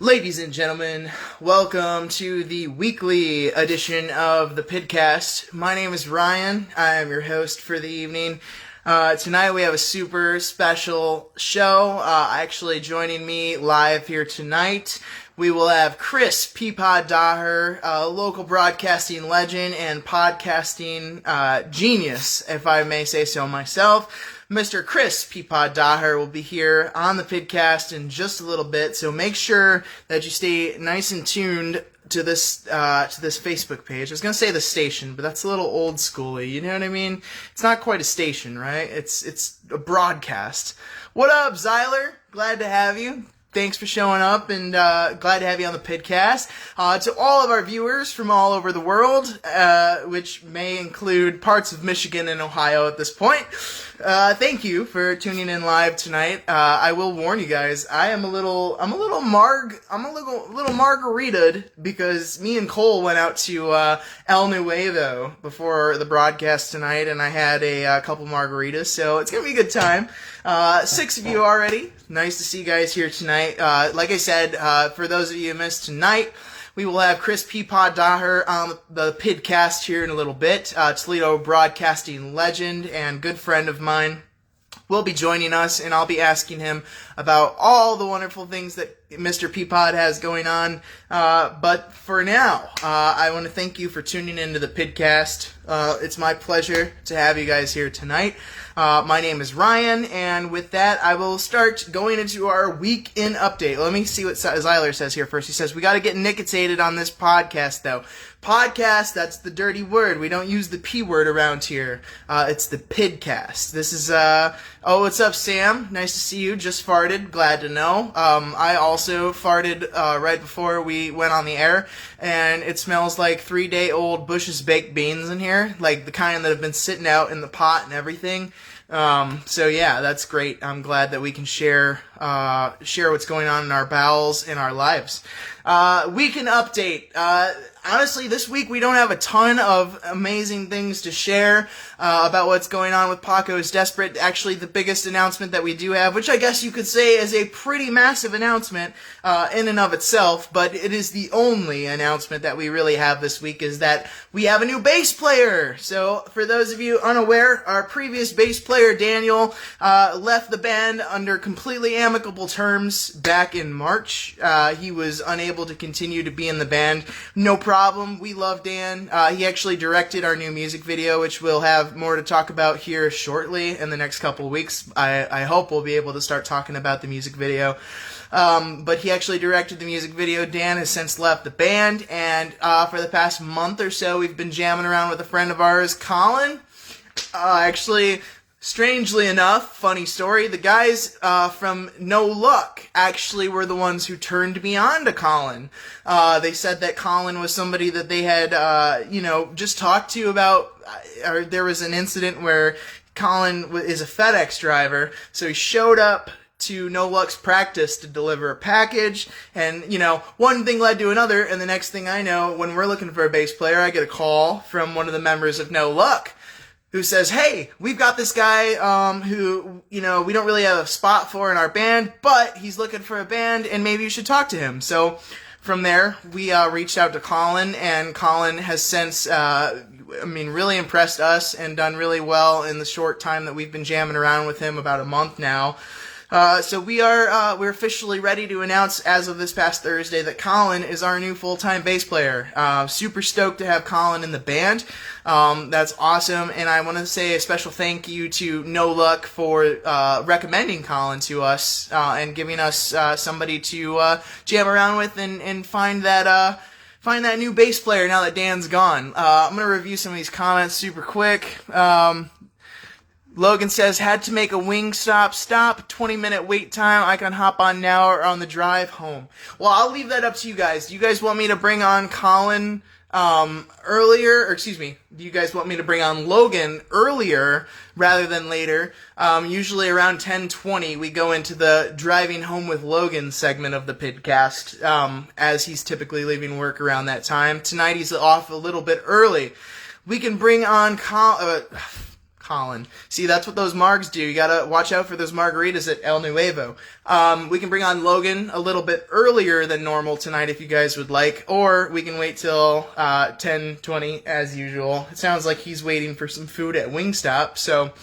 Ladies and gentlemen, welcome to the weekly edition of the PIDCAST. My name is Ryan. I am your host for the evening. Tonight we have a super special show. Actually joining me live here tonight, we will have Chris Peapod Daher, a local broadcasting legend and podcasting genius, if I may say so myself. Mr. Chris Peapod Daher will be here on the PIDCAST in just a little bit, so make sure that you stay nice and tuned to this Facebook page. I was gonna say the station, but that's a little old schooly. You know what I mean? It's not quite a station, right? It's a broadcast. What up, Zyler? Glad to have you. Thanks for showing up, and glad to have you on the PIDCAST. To all of our viewers from all over the world, which may include parts of Michigan and Ohio at this point, thank you for tuning in live tonight. I will warn you guys, I'm a little margaritaed because me and Cole went out to El Nuevo before the broadcast tonight, and I had a couple margaritas, so it's gonna be a good time. 6 of you already. Nice to see you guys here tonight. Like I said, for those of you who missed tonight, we will have Chris Peapod Daher on the PIDCAST here in a little bit. Toledo broadcasting legend and good friend of mine will be joining us, and I'll be asking him about all the wonderful things that Mr. Peapod has going on. But for now, I want to thank you for tuning into the PIDCAST. It's my pleasure to have you guys here tonight. My name is Ryan, and with that, I will start going into our week in update. Let me see what Zyler says here first. He says, we got to get nicotinated on this podcast, though. Podcast, that's the dirty word. We don't use the P word around here. It's the PIDCAST. This is, oh, what's up, Sam? Nice to see you. Just farted. Glad to know. I also farted right before we went on the air, and it smells like 3-day-old Bush's baked beans in here, like the kind that have been sitting out in the pot and everything. So yeah, that's great. I'm glad that we can share what's going on in our bowels and our lives. Week in update. Honestly, this week we don't have a ton of amazing things to share about what's going on with Paco's Desperate. Actually, the biggest announcement that we do have, which I guess you could say is a pretty massive announcement in and of itself, but it is the only announcement that we really have this week, is that we have a new bass player. So, for those of you unaware, our previous bass player, Daniel, left the band under completely amicable terms back in March. He was unable to continue to be in the band. No problem. We love Dan. He actually directed our new music video, which we'll have more to talk about here shortly in the next couple of weeks. I hope we'll be able to start talking about the music video. But he actually directed the music video. Dan has since left the band, and for the past month or so, we've been jamming around with a friend of ours, Colin. Actually, strangely enough, funny story, the guys from No Luck actually were the ones who turned me on to Colin. They said that Colin was somebody that they had, just talked to about, or there was an incident where Colin is a FedEx driver, so he showed up to No Luck's practice to deliver a package, and, one thing led to another, and the next thing I know, when we're looking for a bass player, I get a call from one of the members of No Luck, who says, hey, we've got this guy who, we don't really have a spot for in our band, but he's looking for a band, and maybe you should talk to him. So from there, we reached out to Colin, and Colin has since, really impressed us and done really well in the short time that we've been jamming around with him, about a month now. So we're officially ready to announce as of this past Thursday that Colin is our new full-time bass player. Super stoked to have Colin in the band. That's awesome, and I want to say a special thank you to No Luck for recommending Colin to us and giving us somebody to jam around with and find that new bass player now that Dan's gone. I'm going to review some of these comments super quick. Logan says, had to make a Wingstop stop, 20-minute wait time. I can hop on now or on the drive home. Well, I'll leave that up to you guys. Do you guys want me to bring on Colin earlier? Or excuse me, do you guys want me to bring on Logan earlier rather than later? Usually around 10:20, we go into the driving home with Logan segment of the PIDCAST, as he's typically leaving work around that time. Tonight he's off a little bit early. We can bring on Colin. See, that's what those margs do. You gotta watch out for those margaritas at El Nuevo. We can bring on Logan a little bit earlier than normal tonight if you guys would like, or we can wait till 10:20 as usual. It sounds like he's waiting for some food at Wingstop, so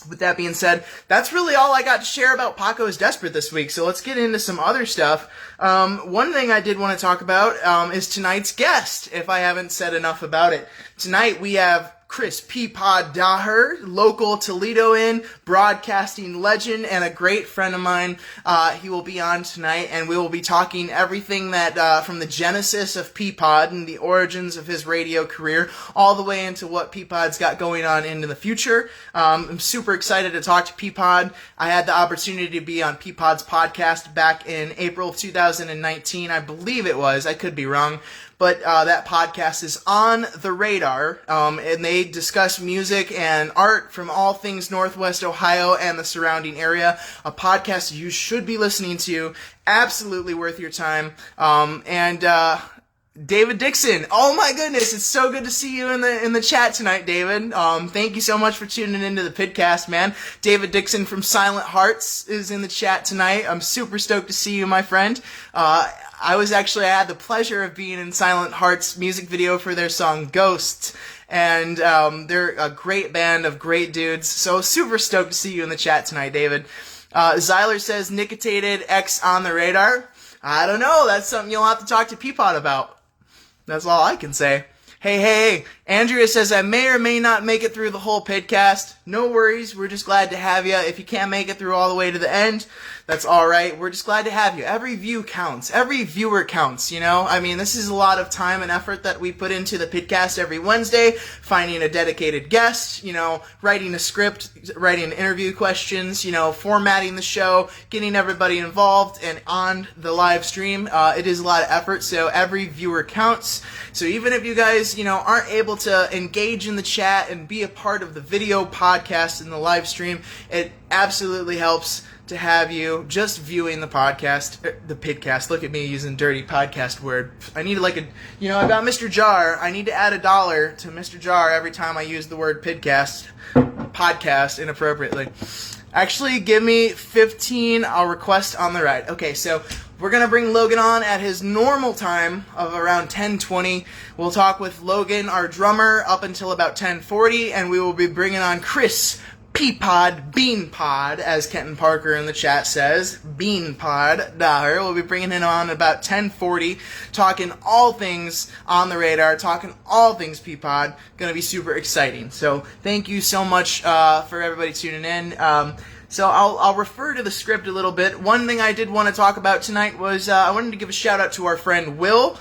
with that being said, that's really all I got to share about Paco's Desperate this week, so let's get into some other stuff. One thing I did want to talk about is tonight's guest, if I haven't said enough about it. Tonight we have Chris Peapod Daher, local Toledoan, broadcasting legend, and a great friend of mine. He will be on tonight, and we will be talking everything that from the genesis of Peapod and the origins of his radio career, all the way into what Peapod's got going on into the future. I'm super excited to talk to Peapod. I had the opportunity to be on Peapod's podcast back in April of 2019, I believe it was. I could be wrong. But that podcast is on the radar, and they discuss music and art from all things Northwest Ohio and the surrounding area. A podcast you should be listening to, absolutely worth your time. David Dixon, oh my goodness, it's so good to see you in the chat tonight, David. Thank you so much for tuning into the PIDCAST, man. David Dixon from Silent Hearts is in the chat tonight. I'm super stoked to see you, my friend. I had the pleasure of being in Silent Heart's music video for their song Ghosts, and they're a great band of great dudes, so super stoked to see you in the chat tonight, David. Zyler says, Nicotinated X on the radar. I don't know, that's something you'll have to talk to Peapod about. That's all I can say. Hey, Andrea says, I may or may not make it through the whole PIDCAST. No worries, we're just glad to have you. If you can't make it through all the way to the end, that's alright. We're just glad to have you. Every view counts. Every viewer counts, you know? I mean, this is a lot of time and effort that we put into the PIDCAST every Wednesday, finding a dedicated guest, you know, writing a script, writing interview questions, you know, formatting the show, getting everybody involved, and on the live stream. It is a lot of effort, so every viewer counts. So even if you guys, you know, aren't able to engage in the chat and be a part of the video podcast and the live stream, it absolutely helps to have you just viewing the podcast, the PIDCAST. Look at me using dirty podcast word. I need I got Mr. Jar. I need to add $1 to Mr. Jar every time I use the word podcast inappropriately. Actually, give me 15. I'll request on the right. Okay, so we're going to bring Logan on at his normal time of around 10:20. We'll talk with Logan, our drummer, up until about 10:40, and we will be bringing on Chris Peapod, Beanpod, as Kenton Parker in the chat says. Beanpod Daher. We'll be bringing him on about 10:40, talking all things on the radar, talking all things Peapod. Going to be super exciting. So thank you so much for everybody tuning in. So I'll refer to the script a little bit. One thing I did want to talk about tonight was I wanted to give a shout out to our friend Will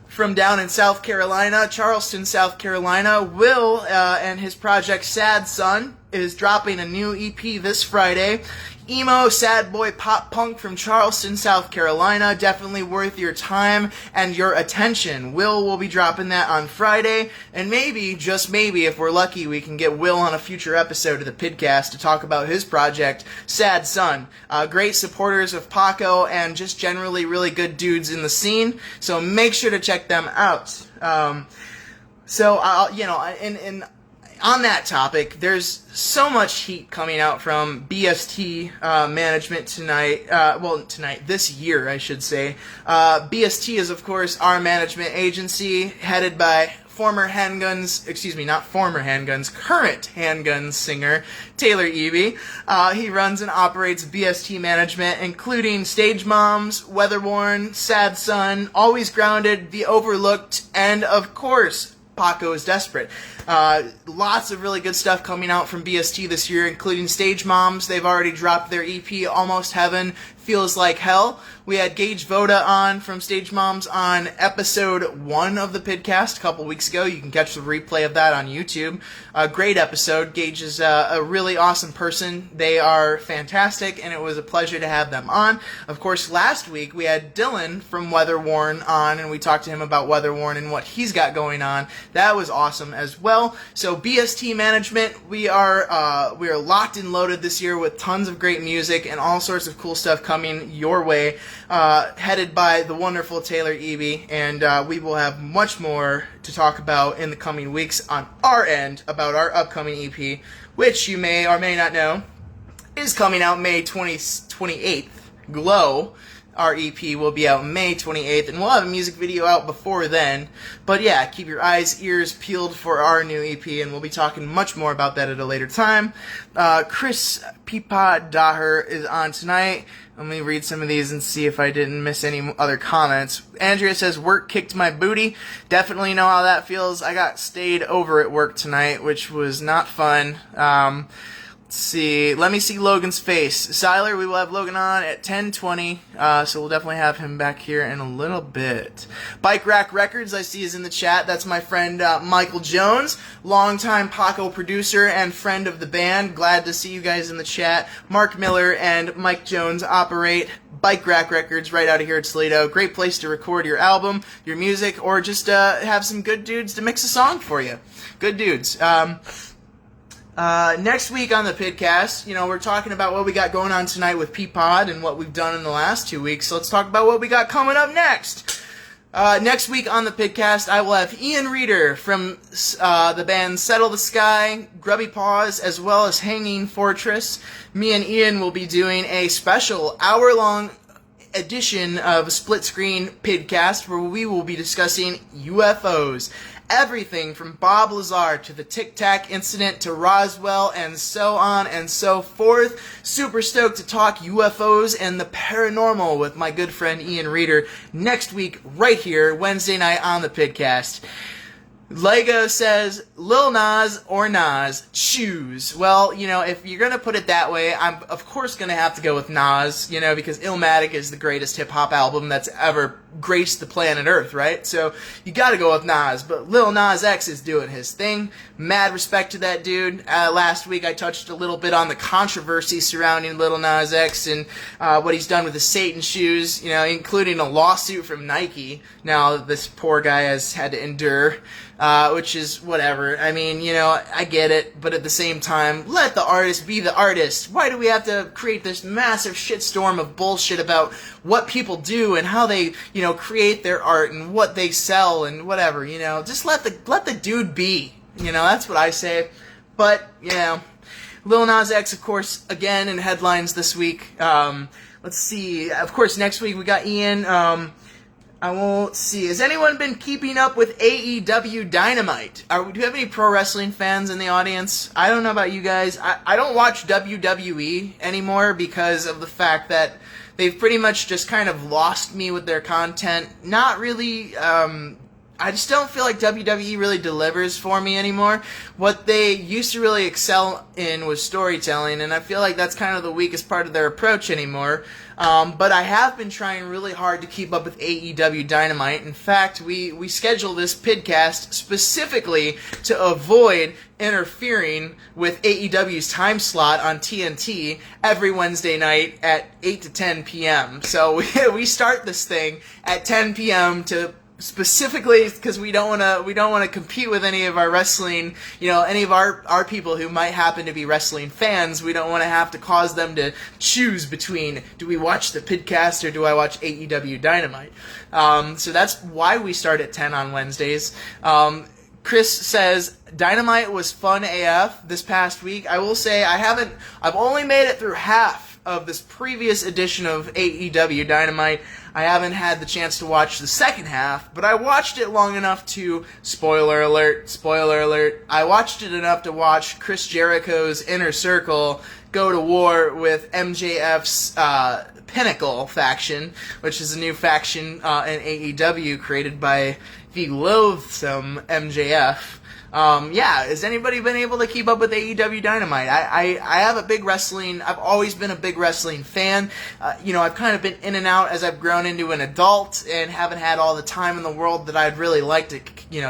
from down in South Carolina, Charleston, South Carolina. Will and his project Sad Son is dropping a new EP this Friday. Emo, sad boy, pop punk from Charleston, South Carolina. Definitely worth your time and your attention. Will be dropping that on Friday, and maybe, just maybe, if we're lucky, we can get Will on a future episode of the PIDCAST to talk about his project, Sad Son. Great supporters of Paco and just generally really good dudes in the scene, so make sure to check them out. On that topic, there's so much heat coming out from BST management this year, I should say. BST is, of course, our management agency, headed by current Handguns singer, Taylor Eby. He runs and operates BST management, including Stage Moms, Weatherworn, Sad Son, Always Grounded, The Overlooked, and, of course, Paco's Desperate. Lots of really good stuff coming out from BST this year, including Stage Moms. They've already dropped their EP, Almost Heaven, Feels Like Hell. We had Gage Voda on from Stage Moms on episode 1 of the PIDCAST a couple weeks ago. You can catch the replay of that on YouTube. A great episode. Gage is a really awesome person. They are fantastic, and it was a pleasure to have them on. Of course, last week we had Dylan from Weatherworn on, and we talked to him about Weatherworn and what he's got going on. That was awesome as well. So BST Management, we are locked and loaded this year with tons of great music and all sorts of cool stuff coming your way, headed by the wonderful Taylor Eby, and we will have much more to talk about in the coming weeks on our end about our upcoming EP, which you may or may not know is coming out May 28th. Glow, our EP, will be out May 28th, and we'll have a music video out before then. But yeah, keep your eyes, ears peeled for our new EP, and we'll be talking much more about that at a later time. Chris Peapod Daher is on tonight. Let me read some of these and see if I didn't miss any other comments. Andrea says, work kicked my booty. Definitely know how that feels. I got stayed over at work tonight, which was not fun. Let's see. Let me see Logan's face. Siler, we will have Logan on at 10:20, so we'll definitely have him back here in a little bit. Bike Rack Records, I see, is in the chat. That's my friend Michael Jones, longtime Paco producer and friend of the band. Glad to see you guys in the chat. Mark Miller and Mike Jones operate Bike Rack Records right out of here at Toledo. Great place to record your album, your music, or just have some good dudes to mix a song for you. Good dudes. Next week on the PIDCAST, we're talking about what we got going on tonight with Peapod and what we've done in the last 2 weeks. So let's talk about what we got coming up next. Next week on the PIDCAST, I will have Ian Reeder from the band Settle the Sky, Grubby Paws, as well as Hanging Fortress. Me and Ian will be doing a special hour-long edition of Split Screen PIDCAST where we will be discussing UFOs. Everything from Bob Lazar to the Tic Tac incident to Roswell and so on and so forth. Super stoked to talk UFOs and the paranormal with my good friend Ian Reeder next week right here, Wednesday night on the PIDCAST. Lego says, Lil Nas or Nas, choose. Well, if you're going to put it that way, I'm of course going to have to go with Nas, because Illmatic is the greatest hip-hop album that's ever graced the planet Earth, right? So you got to go with Nas, but Lil Nas X is doing his thing. Mad respect to that dude. Last week I touched a little bit on the controversy surrounding Lil Nas X and what he's done with the Satan shoes, including a lawsuit from Nike. Now this poor guy has had to endure, which is whatever. I mean, I get it, but at the same time, let the artist be the artist. Why do we have to create this massive shitstorm of bullshit about what people do and how they, create their art and what they sell and whatever, just let the dude be. That's what I say. But, Lil Nas X, of course, again in headlines this week. Let's see. Of course, next week we got Ian. I won't see. Has anyone been keeping up with AEW Dynamite? Do you have any pro wrestling fans in the audience? I don't know about you guys. I don't watch WWE anymore because of the fact that they've pretty much just kind of lost me with their content. Not really, I just don't feel like WWE really delivers for me anymore. What they used to really excel in was storytelling, and I feel like that's kind of the weakest part of their approach anymore. But I have been trying really hard to keep up with AEW Dynamite. In fact, we schedule this PIDCAST specifically to avoid interfering with AEW's time slot on TNT every Wednesday night at 8 to 10 p.m. So we start this thing at 10 p.m. to specifically because we don't want to compete with any of our wrestling, any of our people who might happen to be wrestling fans. We don't want to have to cause them to choose between, do we watch the PIDCAST or do I watch AEW Dynamite? So that's why we start at 10 on Wednesdays. Chris says, Dynamite was fun AF this past week. I will say I've only made it through half of this previous edition of AEW Dynamite. I haven't had the chance to watch the second half, but I watched it long enough to, spoiler alert, I watched it enough to watch Chris Jericho's Inner Circle go to war with MJF's Pinnacle faction, which is a new faction in AEW created by the loathsome MJF. Yeah, has anybody been able to keep up with AEW Dynamite? I have I've always been a big wrestling fan. I've kind of been in and out as I've grown into an adult and haven't had all the time in the world that I'd really like to,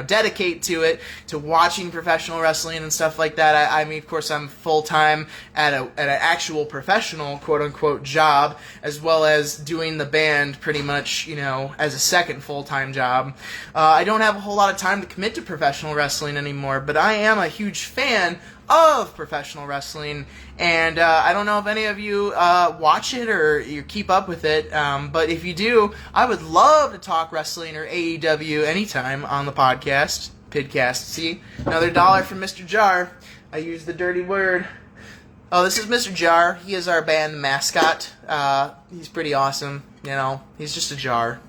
dedicate to it, to watching professional wrestling and stuff like that. I mean, of course, I'm full-time at an actual professional, quote-unquote, job, as well as doing the band pretty much, as a second full-time job. I don't have a whole lot of time to commit to professional wrestling anymore, but I am a huge fan of professional wrestling, and I don't know if any of you watch it or you keep up with it, but if you do, I would love to talk wrestling or AEW anytime on the podcast. PIDCAST. See? Another $1 from Mr. Jar. I used the dirty word. Oh, this is Mr. Jar. He is our band mascot. He's pretty awesome. He's just a jar.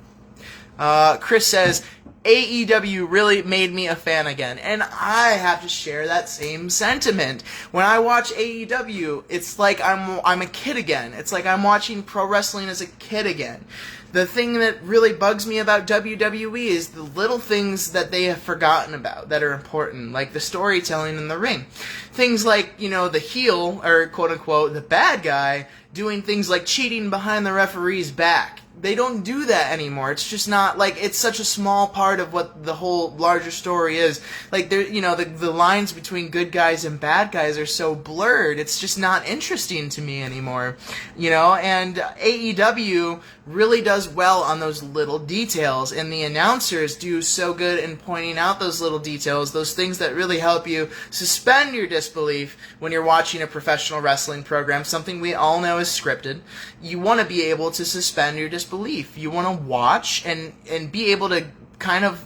Chris says, AEW really made me a fan again, and I have to share that same sentiment. When I watch AEW, it's like I'm a kid again. It's like I'm watching pro wrestling as a kid again. The thing that really bugs me about WWE is the little things that they have forgotten about that are important, like the storytelling in the ring. Things like, the heel, or quote-unquote, the bad guy, doing things like cheating behind the referee's back. They don't do that anymore. It's just not, it's such a small part of what the whole larger story is. The lines between good guys and bad guys are so blurred. It's just not interesting to me anymore. And AEW really does well on those little details, and the announcers do so good in pointing out those little details, those things that really help you suspend your disbelief when you're watching a professional wrestling program, something we all know is scripted. You want to be able to suspend your disbelief. You want to watch and be able to kind of,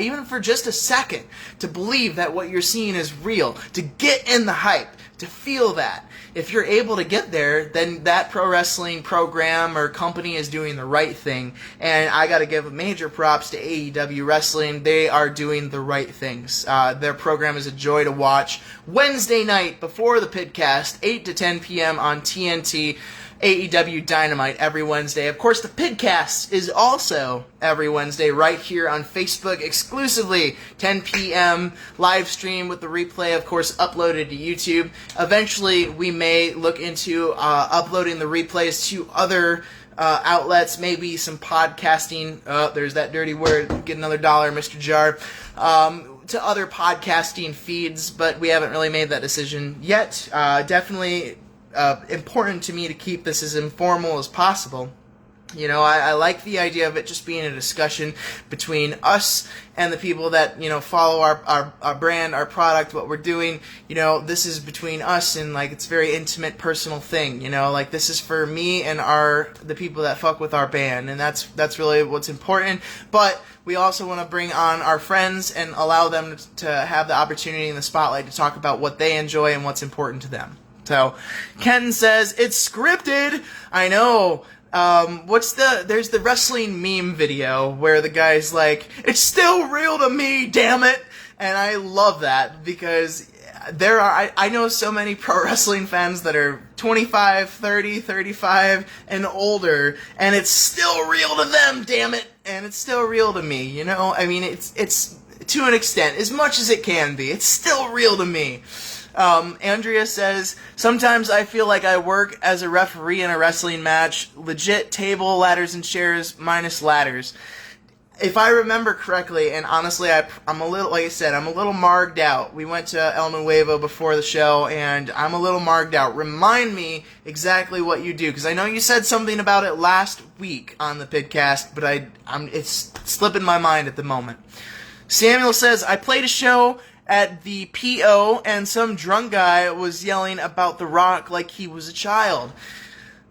even for just a second, to believe that what you're seeing is real, to get in the hype, to feel that. If you're able to get there, then that pro wrestling program or company is doing the right thing. And I got to give major props to AEW Wrestling. They are doing the right things. Their program is a joy to watch. Wednesday night before the PIDCAST, 8 to 10 p.m. on TNT. AEW Dynamite every Wednesday. Of course, the PIDCAST is also every Wednesday right here on Facebook exclusively, 10 p.m. live stream with the replay, of course, uploaded to YouTube. Eventually, we may look into uploading the replays to other outlets, maybe some podcasting. Oh, there's that dirty word. Get another $1, Mr. Jar. To other podcasting feeds, but we haven't really made that decision yet. Definitely important to me to keep this as informal as possible. I like the idea of it just being a discussion between us and the people that, follow our brand, our product, what we're doing. This is between us, and, it's a very intimate, personal thing. This is for me and the people that fuck with our band, and that's really what's important. But we also want to bring on our friends and allow them to have the opportunity in the spotlight to talk about what they enjoy and what's important to them. So, Ken says, it's scripted! I know. There's the wrestling meme video where the guy's like, it's still real to me, damn it! And I love that because I know so many pro wrestling fans that are 25, 30, 35, and older, and it's still real to them, damn it! And it's still real to me, I mean, it's to an extent, as much as it can be, it's still real to me. Andrea says, sometimes I feel like I work as a referee in a wrestling match, legit table, ladders, and chairs, minus ladders. If I remember correctly, and honestly, I'm a little, like I said, I'm a little marged out. We went to El Nuevo before the show, and I'm a little marged out. Remind me exactly what you do, because I know you said something about it last week on the PIDCAST, but it's slipping my mind at the moment. Samuel says, I played a show at the PO, and some drunk guy was yelling about The Rock like he was a child.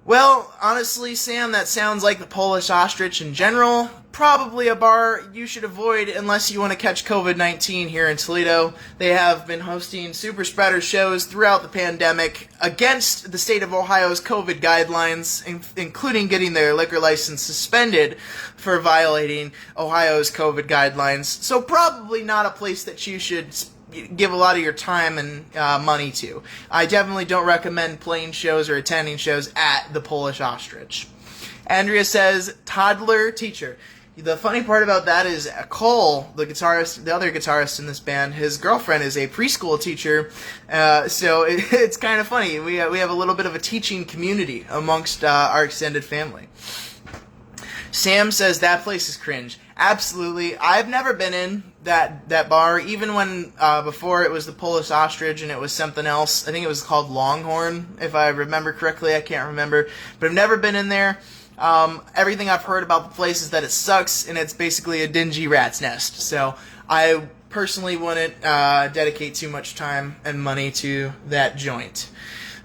Well, honestly, Sam, that sounds like the Polish Ostrich in general. Probably a bar you should avoid unless you want to catch COVID-19 here in Toledo. They have been hosting super spreader shows throughout the pandemic against the state of Ohio's COVID guidelines, including getting their liquor license suspended for violating Ohio's COVID guidelines. So probably not a place that you should give a lot of your time and money to. I definitely don't recommend playing shows or attending shows at the Polish Ostrich. Andrea says, toddler teacher. The funny part about that is Cole, the guitarist, the other guitarist in this band, his girlfriend is a preschool teacher, so it's kind of funny. We have a little bit of a teaching community amongst our extended family. Sam says that place is cringe. Absolutely. I've never been in that bar, even when before it was the Polish Ostrich and it was something else. I think it was called Longhorn, if I remember correctly. I can't remember, but I've never been in there. Everything I've heard about the place is that it sucks and it's basically a dingy rat's nest. So I personally wouldn't dedicate too much time and money to that joint.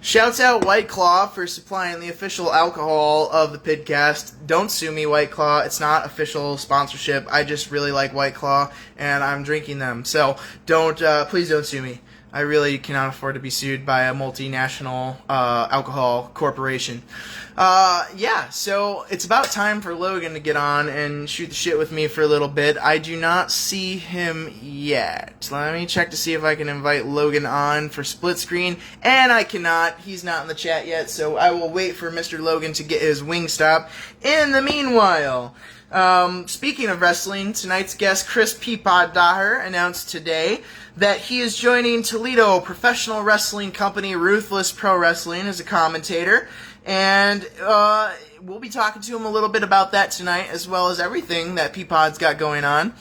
Shouts out White Claw for supplying the official alcohol of the PIDCAST. Don't sue me, White Claw. It's not official sponsorship. I just really like White Claw, and I'm drinking them. So please don't sue me. I really cannot afford to be sued by a multinational alcohol corporation. So it's about time for Logan to get on and shoot the shit with me for a little bit. I do not see him yet. Let me check to see if I can invite Logan on for split screen, and I cannot. He's not in the chat yet, so I will wait for Mr. Logan to get his Wingstop. In the meanwhile, speaking of wrestling, tonight's guest Chris Peapod announced today that he is joining Toledo professional wrestling company Ruthless Pro Wrestling as a commentator, and we'll be talking to him a little bit about that tonight, as well as everything that Peapod's got going on.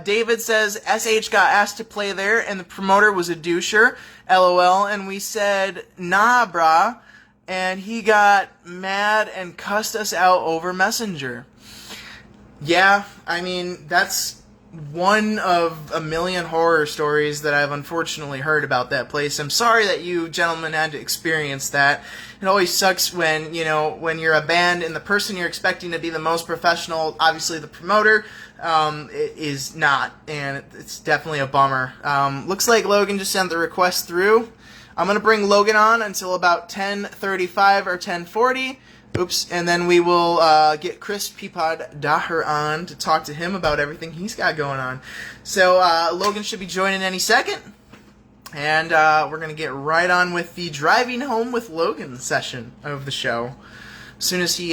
David says SH got asked to play there, and the promoter was a doucher, LOL, and we said, nah, brah, and he got mad and cussed us out over Messenger. Yeah, I mean, that's one of a million horror stories that I've unfortunately heard about that place. I'm sorry that you gentlemen had to experience that. It always sucks when you're a band and the person you're expecting to be the most professional, obviously the promoter, is not, and it's definitely a bummer. Looks like Logan just sent the request through. I'm going to bring Logan on until about 10:35 or 10:40. And then we will get Chris Peapod on to talk to him about everything he's got going on. So Logan should be joining any second. And we're going to get right on with the Driving Home with Logan session of the show. As soon as he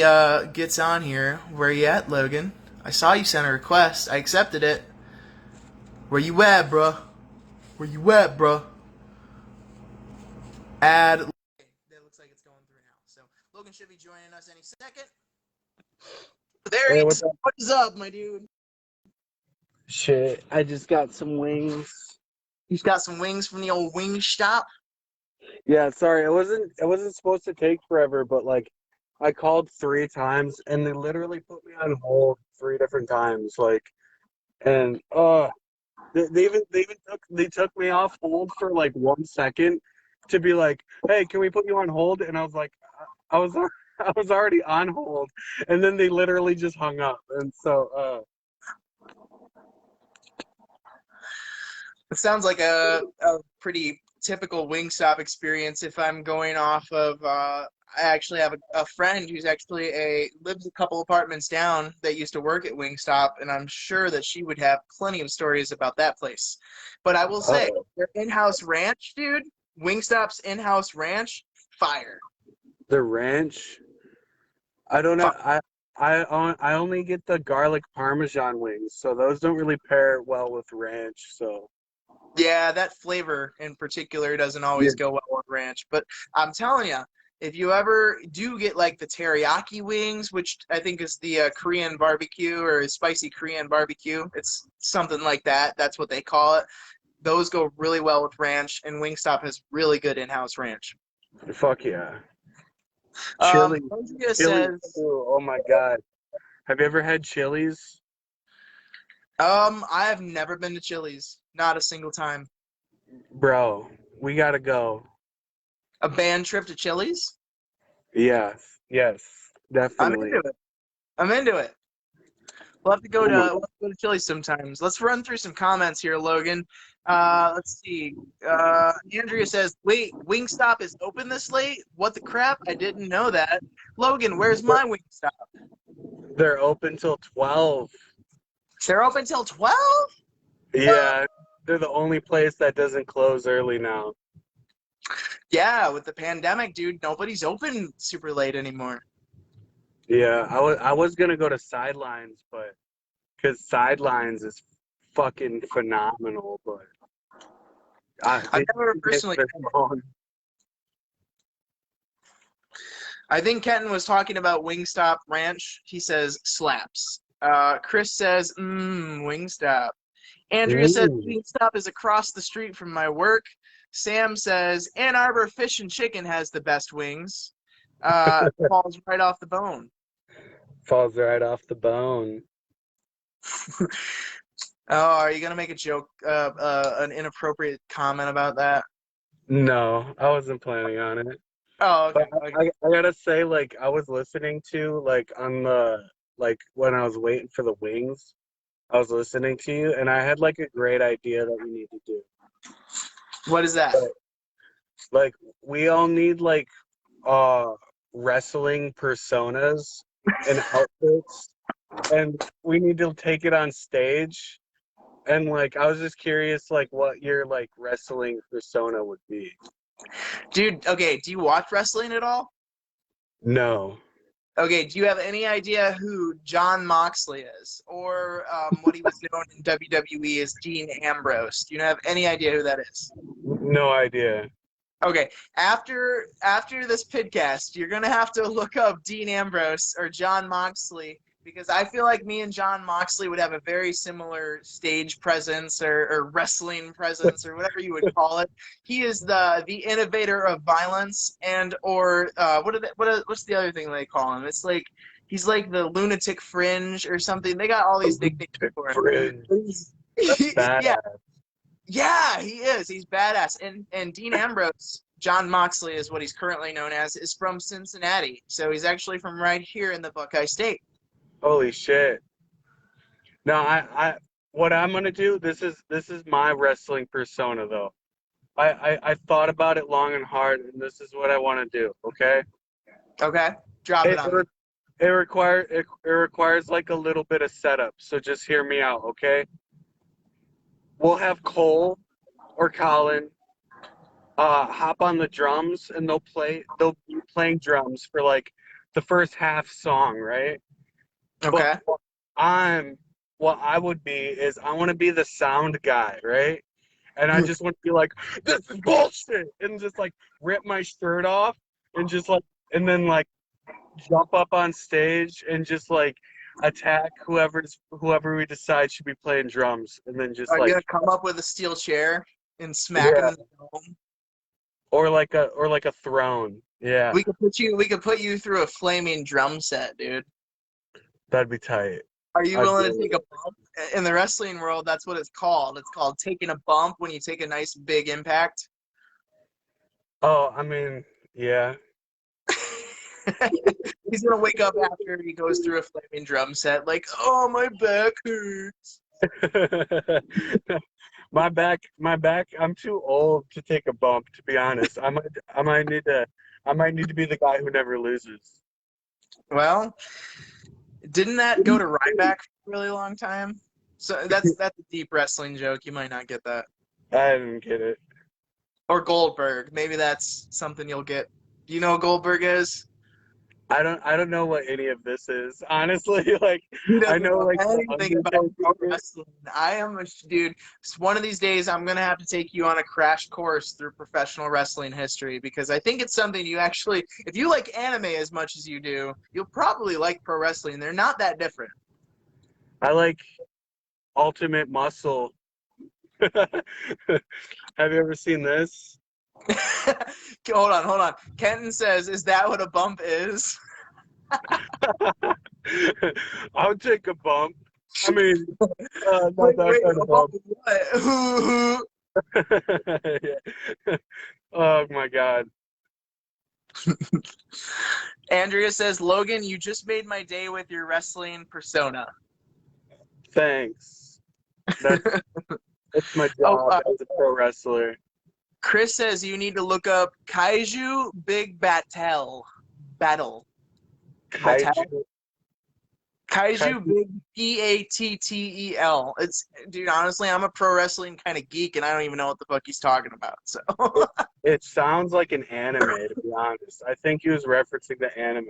gets on here, where you at, Logan? I saw you sent a request. I accepted it. Where you at, bruh? Where you at, bruh? Add... Logan should be joining us any second. There he is. What is up, my dude? Shit, I just got some wings. You just got some wings from the old Wingstop? Yeah, sorry, it wasn't supposed to take forever, but like I called 3 times and they literally put me on hold 3 different times. And they took me off hold for like 1 second to be like, hey, can we put you on hold? And I was like, I was already on hold, and then they literally just hung up, and so it sounds like a pretty typical Wingstop experience. If I'm going off of, I actually have a friend who's actually lives a couple apartments down that used to work at Wingstop, and I'm sure that she would have plenty of stories about that place. But I will say, their in-house ranch, dude, Wingstop's in-house ranch, fire. The ranch, I don't know. I only get the garlic parmesan wings, so those don't really pair well with ranch. So yeah, that flavor in particular doesn't always go well with ranch. But I'm telling you, if you ever do get like the teriyaki wings, which I think is the Korean barbecue or spicy Korean barbecue, it's something like that. That's what they call it. Those go really well with ranch, and Wingstop has really good in-house ranch. Fuck yeah. Chili. Says, oh my god. Have you ever had Chili's? I have never been to Chili's. Not a single time. Bro, we gotta go. A band trip to Chili's? Yes, definitely. I'm into it. We'll have to go to Chili's sometimes. Let's run through some comments here, Logan. Let's see. Andrea says, wait, Wingstop is open this late? What the crap? I didn't know that. Logan, where's my Wingstop? They're open till 12. They're open till 12? Yeah, they're the only place that doesn't close early now. Yeah, with the pandemic, dude, nobody's open super late anymore. Yeah, I was gonna go to Sidelines, but because Sidelines is fucking phenomenal, but I've never personally. I think Kenton was talking about Wingstop Ranch. He says slaps. Chris says, Wingstop. Andrea says Ooh. Wingstop is across the street from my work. Sam says Ann Arbor Fish and Chicken has the best wings. Falls right off the bone. Falls right off the bone. Oh, are you gonna make a joke, an inappropriate comment about that? No, I wasn't planning on it. Oh, okay. But I gotta say, like, I was listening to, like, on the, like, when I was waiting for the wings, I was listening to you, and I had, like, a great idea that we need to do. What is that? Like, we all need, like, wrestling personas and outfits, and we need to take it on stage. And, like, I was just curious, like, what your, like, wrestling persona would be. Dude, okay, do you watch wrestling at all? No. Okay, do you have any idea who Jon Moxley is? Or what he was known in WWE as Dean Ambrose? Do you have any idea who that is? No idea. Okay, after this podcast, you're gonna have to look up Dean Ambrose or Jon Moxley, because I feel like me and Jon Moxley would have a very similar stage presence or wrestling presence or whatever you would call it. He is the innovator of violence, and or what's the other thing they call him? It's like he's like the lunatic fringe or something. They got all these nicknames for him. Yeah. Yeah, he is. He's badass. And Dean Ambrose, Jon Moxley is what he's currently known as, is from Cincinnati. So he's actually from right here in the Buckeye State. Holy shit. No, I what I'm gonna do, this is my wrestling persona though. I thought about it long and hard, and this is what I want to do, okay? Okay. Drop it on me. It requires like a little bit of setup, so just hear me out, okay? We'll have Cole or Colin hop on the drums, and they'll be playing drums for like the first half song, right? Okay. But what I would be is I want to be the sound guy, right? And I just want to be like, this is bullshit, and just like rip my shirt off and just like, and then like jump up on stage and just like attack whoever we decide should be playing drums, and then just Are you like gonna come up with a steel chair and smack him in the dome? or like a throne. Yeah, We could put you through a flaming drum set, dude. that'd be tight. Are you willing to take a bump? In the wrestling world, that's what it's called. It's called taking a bump when you take a nice big impact. Oh, I mean, yeah. He's gonna wake up after he goes through a flaming drum set, like, oh, my back hurts. My back. I'm too old to take a bump, to be honest. I might need to be the guy who never loses. Well, didn't that go to Ryback for a really long time? So that's a deep wrestling joke. You might not get that. I didn't get it. Or Goldberg. Maybe that's something you'll get. Do you know who Goldberg is? I don't know what any of this is, honestly. Like, I know like anything about wrestling. I am dude. One of these days, I'm gonna have to take you on a crash course through professional wrestling history, because I think it's something you actually, if you like anime as much as you do, you'll probably like pro wrestling. They're not that different. I like Ultimate Muscle. Have you ever seen this? Hold on. Kenton says, "Is that what a bump is?" I'll take a bump. I mean, wait, a bump of what? Yeah. Oh my God. Andrea says, "Logan, you just made my day with your wrestling persona." Thanks. That's my job as a pro wrestler. Chris says you need to look up Kaiju Big Battel. Battle. Kaiju Big Pattel. Dude, honestly, I'm a pro wrestling kind of geek, and I don't even know what the fuck he's talking about. So it sounds like an anime, to be honest. I think he was referencing the anime.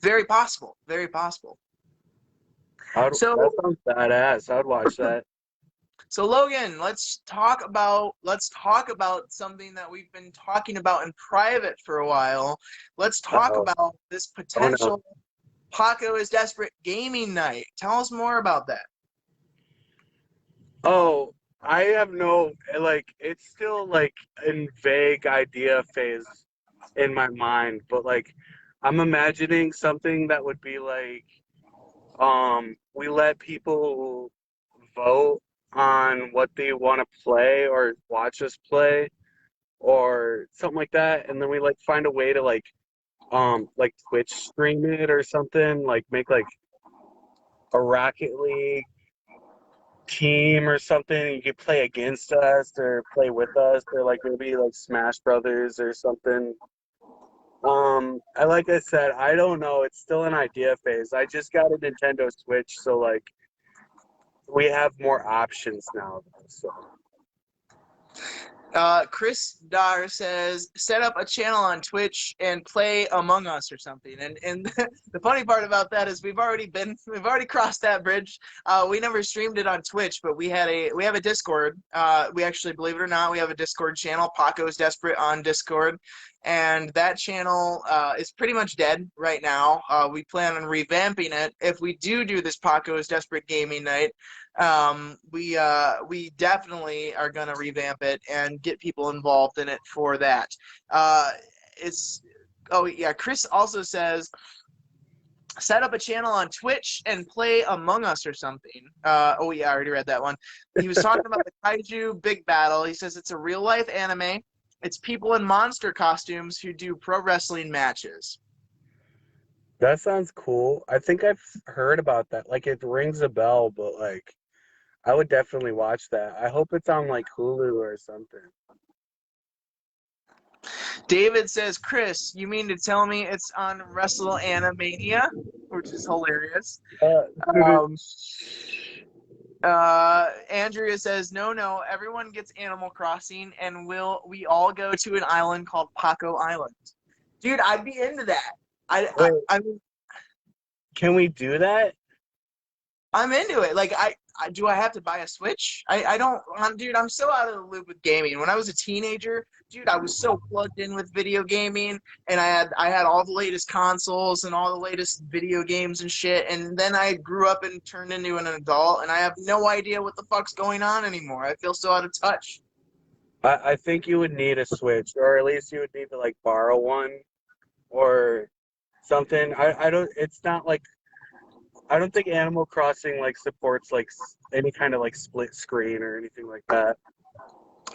Very possible. Very possible. So That sounds badass. I'd watch that. So Logan, let's talk about something that we've been talking about in private for a while. Let's talk Uh-oh. about this Oh no. potential Paco is Desperate gaming night. Tell us more about that. Oh, I have no, like, it's still like in vague idea phase in my mind, but like I'm imagining something that would be like, we let people vote on what they want to play or watch us play or something like that, and then we like find a way to like Twitch stream it or something, like make like a Rocket League team or something. You could play against us or play with us, or like maybe like Smash Brothers or something. Like I said, I don't know. It's still an idea phase. I just got a Nintendo Switch, so like we have more options now. So Chris Dar says, set up a channel on Twitch and play Among Us or something. And the funny part about that is we've already crossed that bridge. We never streamed it on Twitch, but we have a Discord. We actually, believe it or not, we have a Discord channel, Paco's Desperate on Discord. And that channel is pretty much dead right now. We plan on revamping it. If we do this Paco's Desperate Gaming Night, we definitely are going to revamp it and get people involved in it for that. It's Oh yeah, Chris also says set up a channel on Twitch and play Among Us or something. Oh yeah, I already read that one. He was talking about the Kaiju Big Battle. He says it's a real life anime. It's people in monster costumes who do pro wrestling matches. that sounds cool. I think I've heard about that. Like it rings a bell, but like I would definitely watch that. I hope it's on like Hulu or something. David says, Chris, you mean to tell me it's on Wrestle Animania, which is hilarious. Uh, Um, Andrea says, no, everyone gets Animal Crossing, and we all go to an island called Paco Island. Dude, I'd be into that. Wait, I mean, can we do that? I'm into it. Like, do I have to buy a Switch? I don't, dude, I'm so out of the loop with gaming. When I was a teenager, dude, I was so plugged in with video gaming, and I had all the latest consoles and all the latest video games and shit. And then I grew up and turned into an adult, and I have no idea what the fuck's going on anymore. I feel so out of touch. I think you would need a Switch, or at least you would need to like borrow one or something. I don't. It's not like I don't think Animal Crossing like supports like any kind of like split screen or anything like that.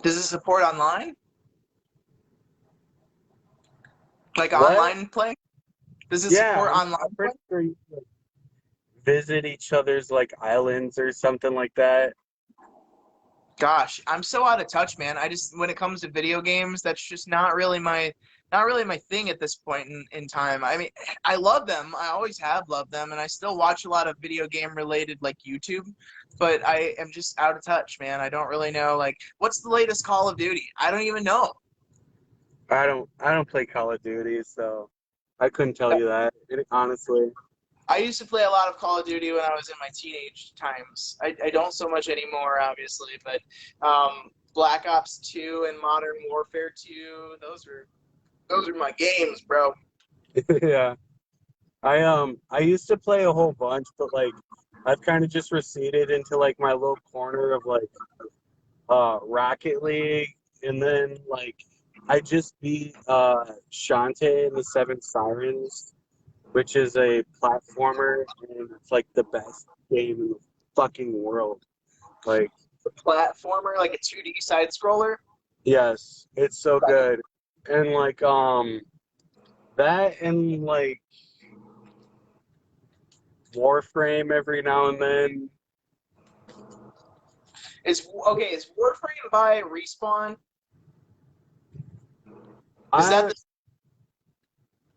Does it support online? Like What? online play? Does it Yeah, support online I'm play? pretty sure you could visit each other's like islands or something like that. Gosh, I'm so out of touch, man. I just when it comes to video games, that's just not really my thing at this point in time. I mean, I love them. I always have loved them, and I still watch a lot of video game related like YouTube, but I am just out of touch, man. I don't really know like what's the latest Call of Duty? I don't even know. I don't play Call of Duty, so I couldn't tell you that, honestly. I used to play a lot of Call of Duty when I was in my teenage times. I don't so much anymore, obviously, but Black Ops 2 and Modern Warfare 2, those are my games, bro. Yeah. I used to play a whole bunch, but like I've kind of just receded into like my little corner of like Rocket League, and then like I just beat Shantae and the Seven Sirens, which is a platformer, and it's like the best game in the fucking world. Like, The platformer, like a 2D side scroller. yes, it's so good. And like that and like Warframe every now and then. Is Warframe by Respawn? Is that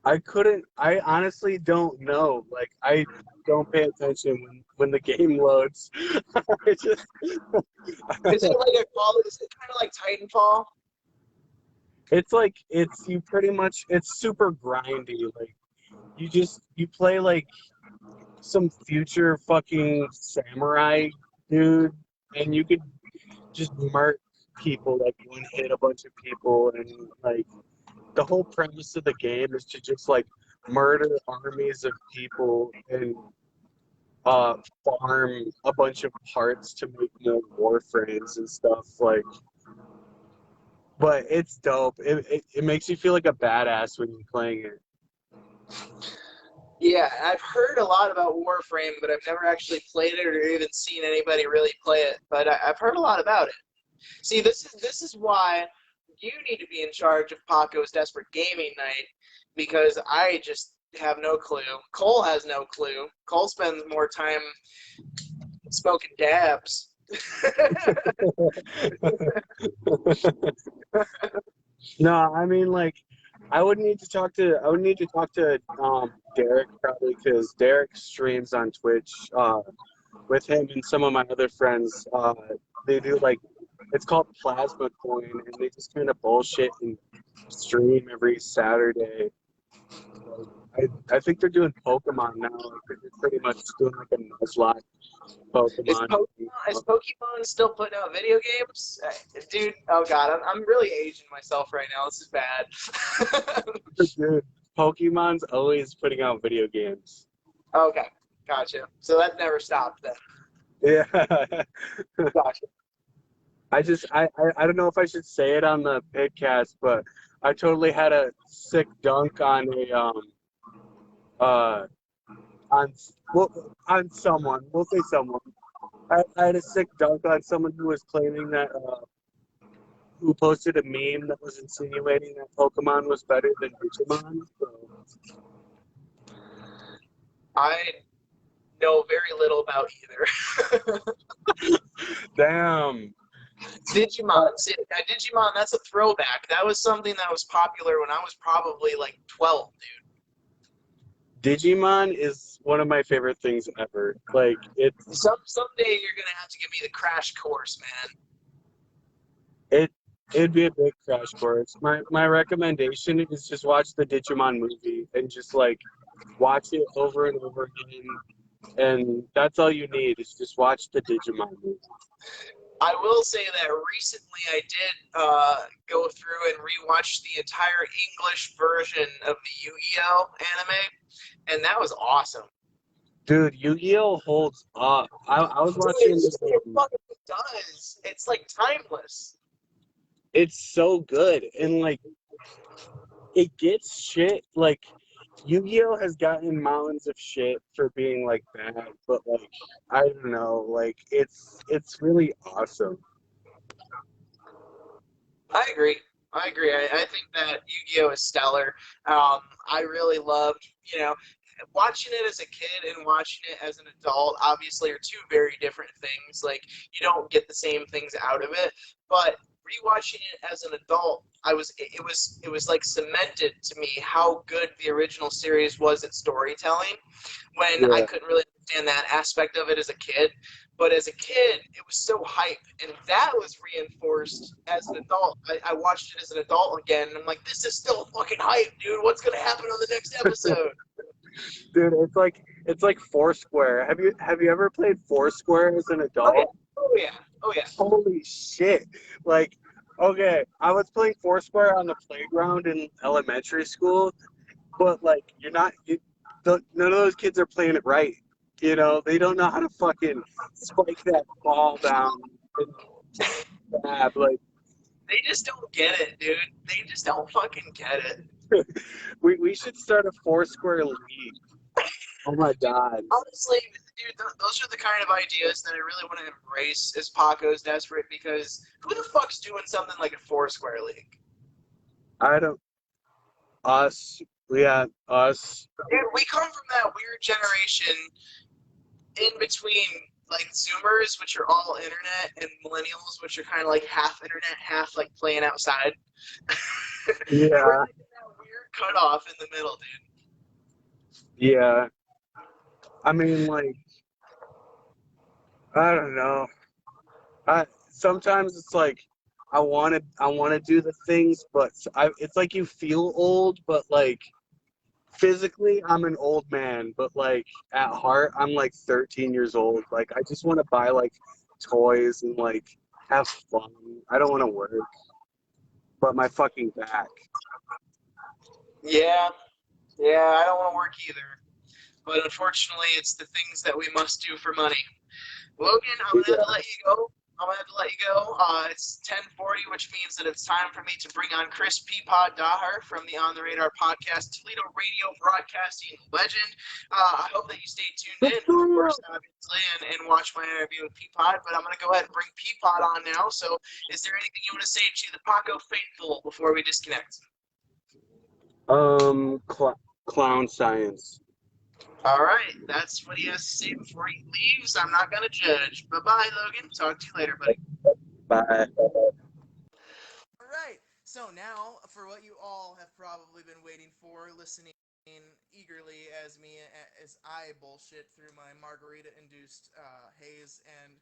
I the I honestly don't know. Like I don't pay attention when the game loads. I just is it like a call? Is it kind of like Titanfall? it's like it's you pretty much it's super grindy. Like you play like some future fucking samurai dude, and you could just murk people, like one hit a bunch of people, and like the whole premise of the game is to just like murder armies of people and farm a bunch of parts to make more warframes and stuff like. But it's dope. It makes you feel like a badass when you're playing it. Yeah, I've heard a lot about Warframe, but I've never actually played it or even seen anybody really play it. But I've heard a lot about it. See, this is why you need to be in charge of Paco's Desperate Gaming Night, because I just have no clue. Cole has no clue. Cole spends more time smoking dabs. No, I mean like I would need to talk to Derek probably, because Derek streams on Twitch with him and some of my other friends. They do like, it's called Plasma Coin, and they just kind of bullshit and stream every Saturday. I think they're doing Pokemon now. Like, they're pretty much doing like a Nuzlocke Pokemon. Is Pokemon still putting out video games? Dude, oh god, I'm really aging myself right now. This is bad. Dude, Pokemon's always putting out video games. Okay, gotcha. So that never stopped then. Yeah. Gotcha. I don't know if I should say it on the PIDCAST, but I totally had a sick dunk on on someone. We'll say someone. I had a sick dunk on someone who was claiming that who posted a meme that was insinuating that Pokemon was better than Digimon. So. I know very little about either. Damn. Digimon. See, Digimon, that's a throwback. That was something that was popular when I was probably like 12, dude. Digimon is one of my favorite things ever. Like, it's someday you're gonna have to give me the crash course, man. It'd be a big crash course. My recommendation is just watch the Digimon movie and just like watch it over and over again. And that's all you need, is just watch the Digimon movie. I will say that recently I did go through and rewatch the entire English version of the Yu-Gi-Oh anime, and that was awesome. Dude, Yu-Gi-Oh holds up. I was watching. It fucking does. It's like timeless. It's so good, and like it gets shit. Like Yu-Gi-Oh has gotten mountains of shit for being like bad, but like I don't know, like it's really awesome. I agree. I think that Yu-Gi-Oh is stellar. I really loved, watching it as a kid and watching it as an adult obviously are two very different things. Like, you don't get the same things out of it, but rewatching it as an adult, it was like cemented to me how good the original series was at storytelling, when I couldn't really understand that aspect of it as a kid. But as a kid, it was so hype, and that was reinforced as an adult. I watched it as an adult again, and I'm like, this is still fucking hype, dude. What's gonna happen on the next episode? Dude, it's like Foursquare. Have you ever played Foursquare as an adult? Oh yeah. Holy shit! Like, okay, I was playing Foursquare on the playground in elementary school, but like, none of those kids are playing it right. You know, they don't know how to fucking spike that ball down and stab. Like, they just don't get it, dude. They just don't fucking get it. we should start a Foursquare league. Oh my god. Honestly, dude, those are the kind of ideas that I really want to embrace as Paco's Desperate, because who the fuck's doing something like a Foursquare league? Us. Us. Dude, we come from that weird generation in between, like, Zoomers, which are all internet, and millennials, which are kind of like half internet, half like playing outside. Yeah. We're like that weird cutoff in the middle, dude. Yeah. I mean, like, I don't know. Sometimes it's like I want to do the things, but it's like you feel old, but like physically, I'm an old man, but like at heart, I'm like 13 years old. Like I just want to buy like toys and like have fun. I don't want to work, but my fucking back. Yeah, yeah, I don't want to work either. But unfortunately, it's the things that we must do for money. Logan, I'm gonna have to Yeah. let you go. I'm gonna have to let you go. It's 10:40, which means that it's time for me to bring on Chris Peapod Daher from the On the Radar podcast, Toledo radio broadcasting legend. I hope that you stay tuned in, of course, obviously, and watch my interview with Peapod. But I'm gonna go ahead and bring Peapod on now. So, is there anything you want to say to the Paco faithful before we disconnect? Clown science. All right, that's what he has to say before he leaves. I'm not gonna judge. Bye bye, Logan. Talk to you later, buddy. Bye. All right. So now, for what you all have probably been waiting for, listening eagerly as I bullshit through my margarita-induced haze, and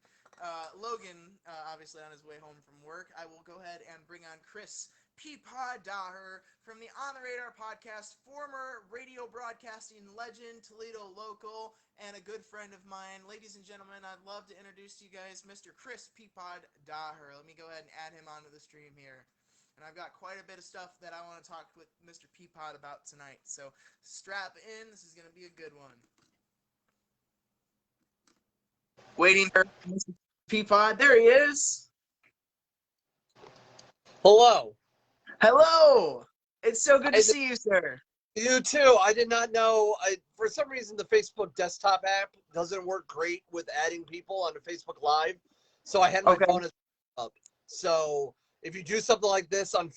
Logan, obviously on his way home from work, I will go ahead and bring on Chris Peapod Daher from the On the Radar podcast, former radio broadcasting legend, Toledo local, and a good friend of mine. Ladies and gentlemen, I'd love to introduce to you guys Mr. Chris Peapod Daher. Let me go ahead and add him onto the stream here. And I've got quite a bit of stuff that I want to talk with Mr. Peapod about tonight. So strap in. This is going to be a good one. Waiting for Mr. Peapod. There he is. Hello. Hello. It's so good to see you, sir. You too. I did not know. For some reason, the Facebook desktop app doesn't work great with adding people onto Facebook Live, so I had my phone up. So if you do something like this on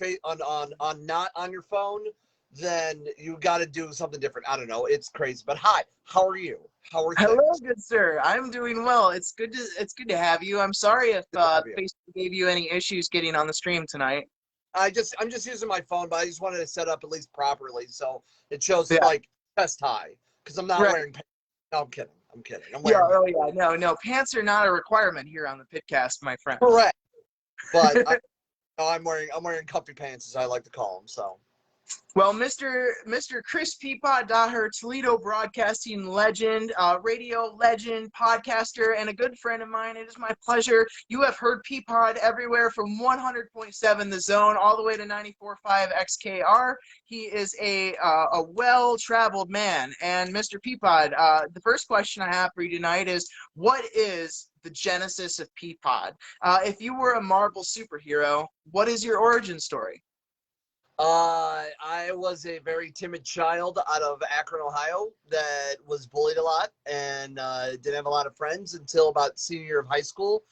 not on your phone, then you got to do something different. I don't know. It's crazy. But hi, how are you? How are things? Hello, good sir. I'm doing well. It's good to have you. I'm sorry if Facebook gave you any issues getting on the stream tonight. I'm just using my phone, but I just wanted to set up at least properly so it shows like chest high because I'm not wearing pants. No, I'm kidding. I'm wearing No. Pants are not a requirement here on the PIDCAST, my friend. Correct. But I'm wearing comfy pants, as I like to call them. So. Well, Mr. Chris Peapod Daher, Toledo broadcasting legend, radio legend, podcaster, and a good friend of mine. It is my pleasure. You have heard Peapod everywhere from 100.7 The Zone all the way to 94.5 XKR. He is a well-traveled man. And Mr. Peapod, the first question I have for you tonight is, what is the genesis of Peapod? If you were a Marvel superhero, what is your origin story? I was a very timid child out of Akron, Ohio, that was bullied a lot and didn't have a lot of friends until about senior year of high school,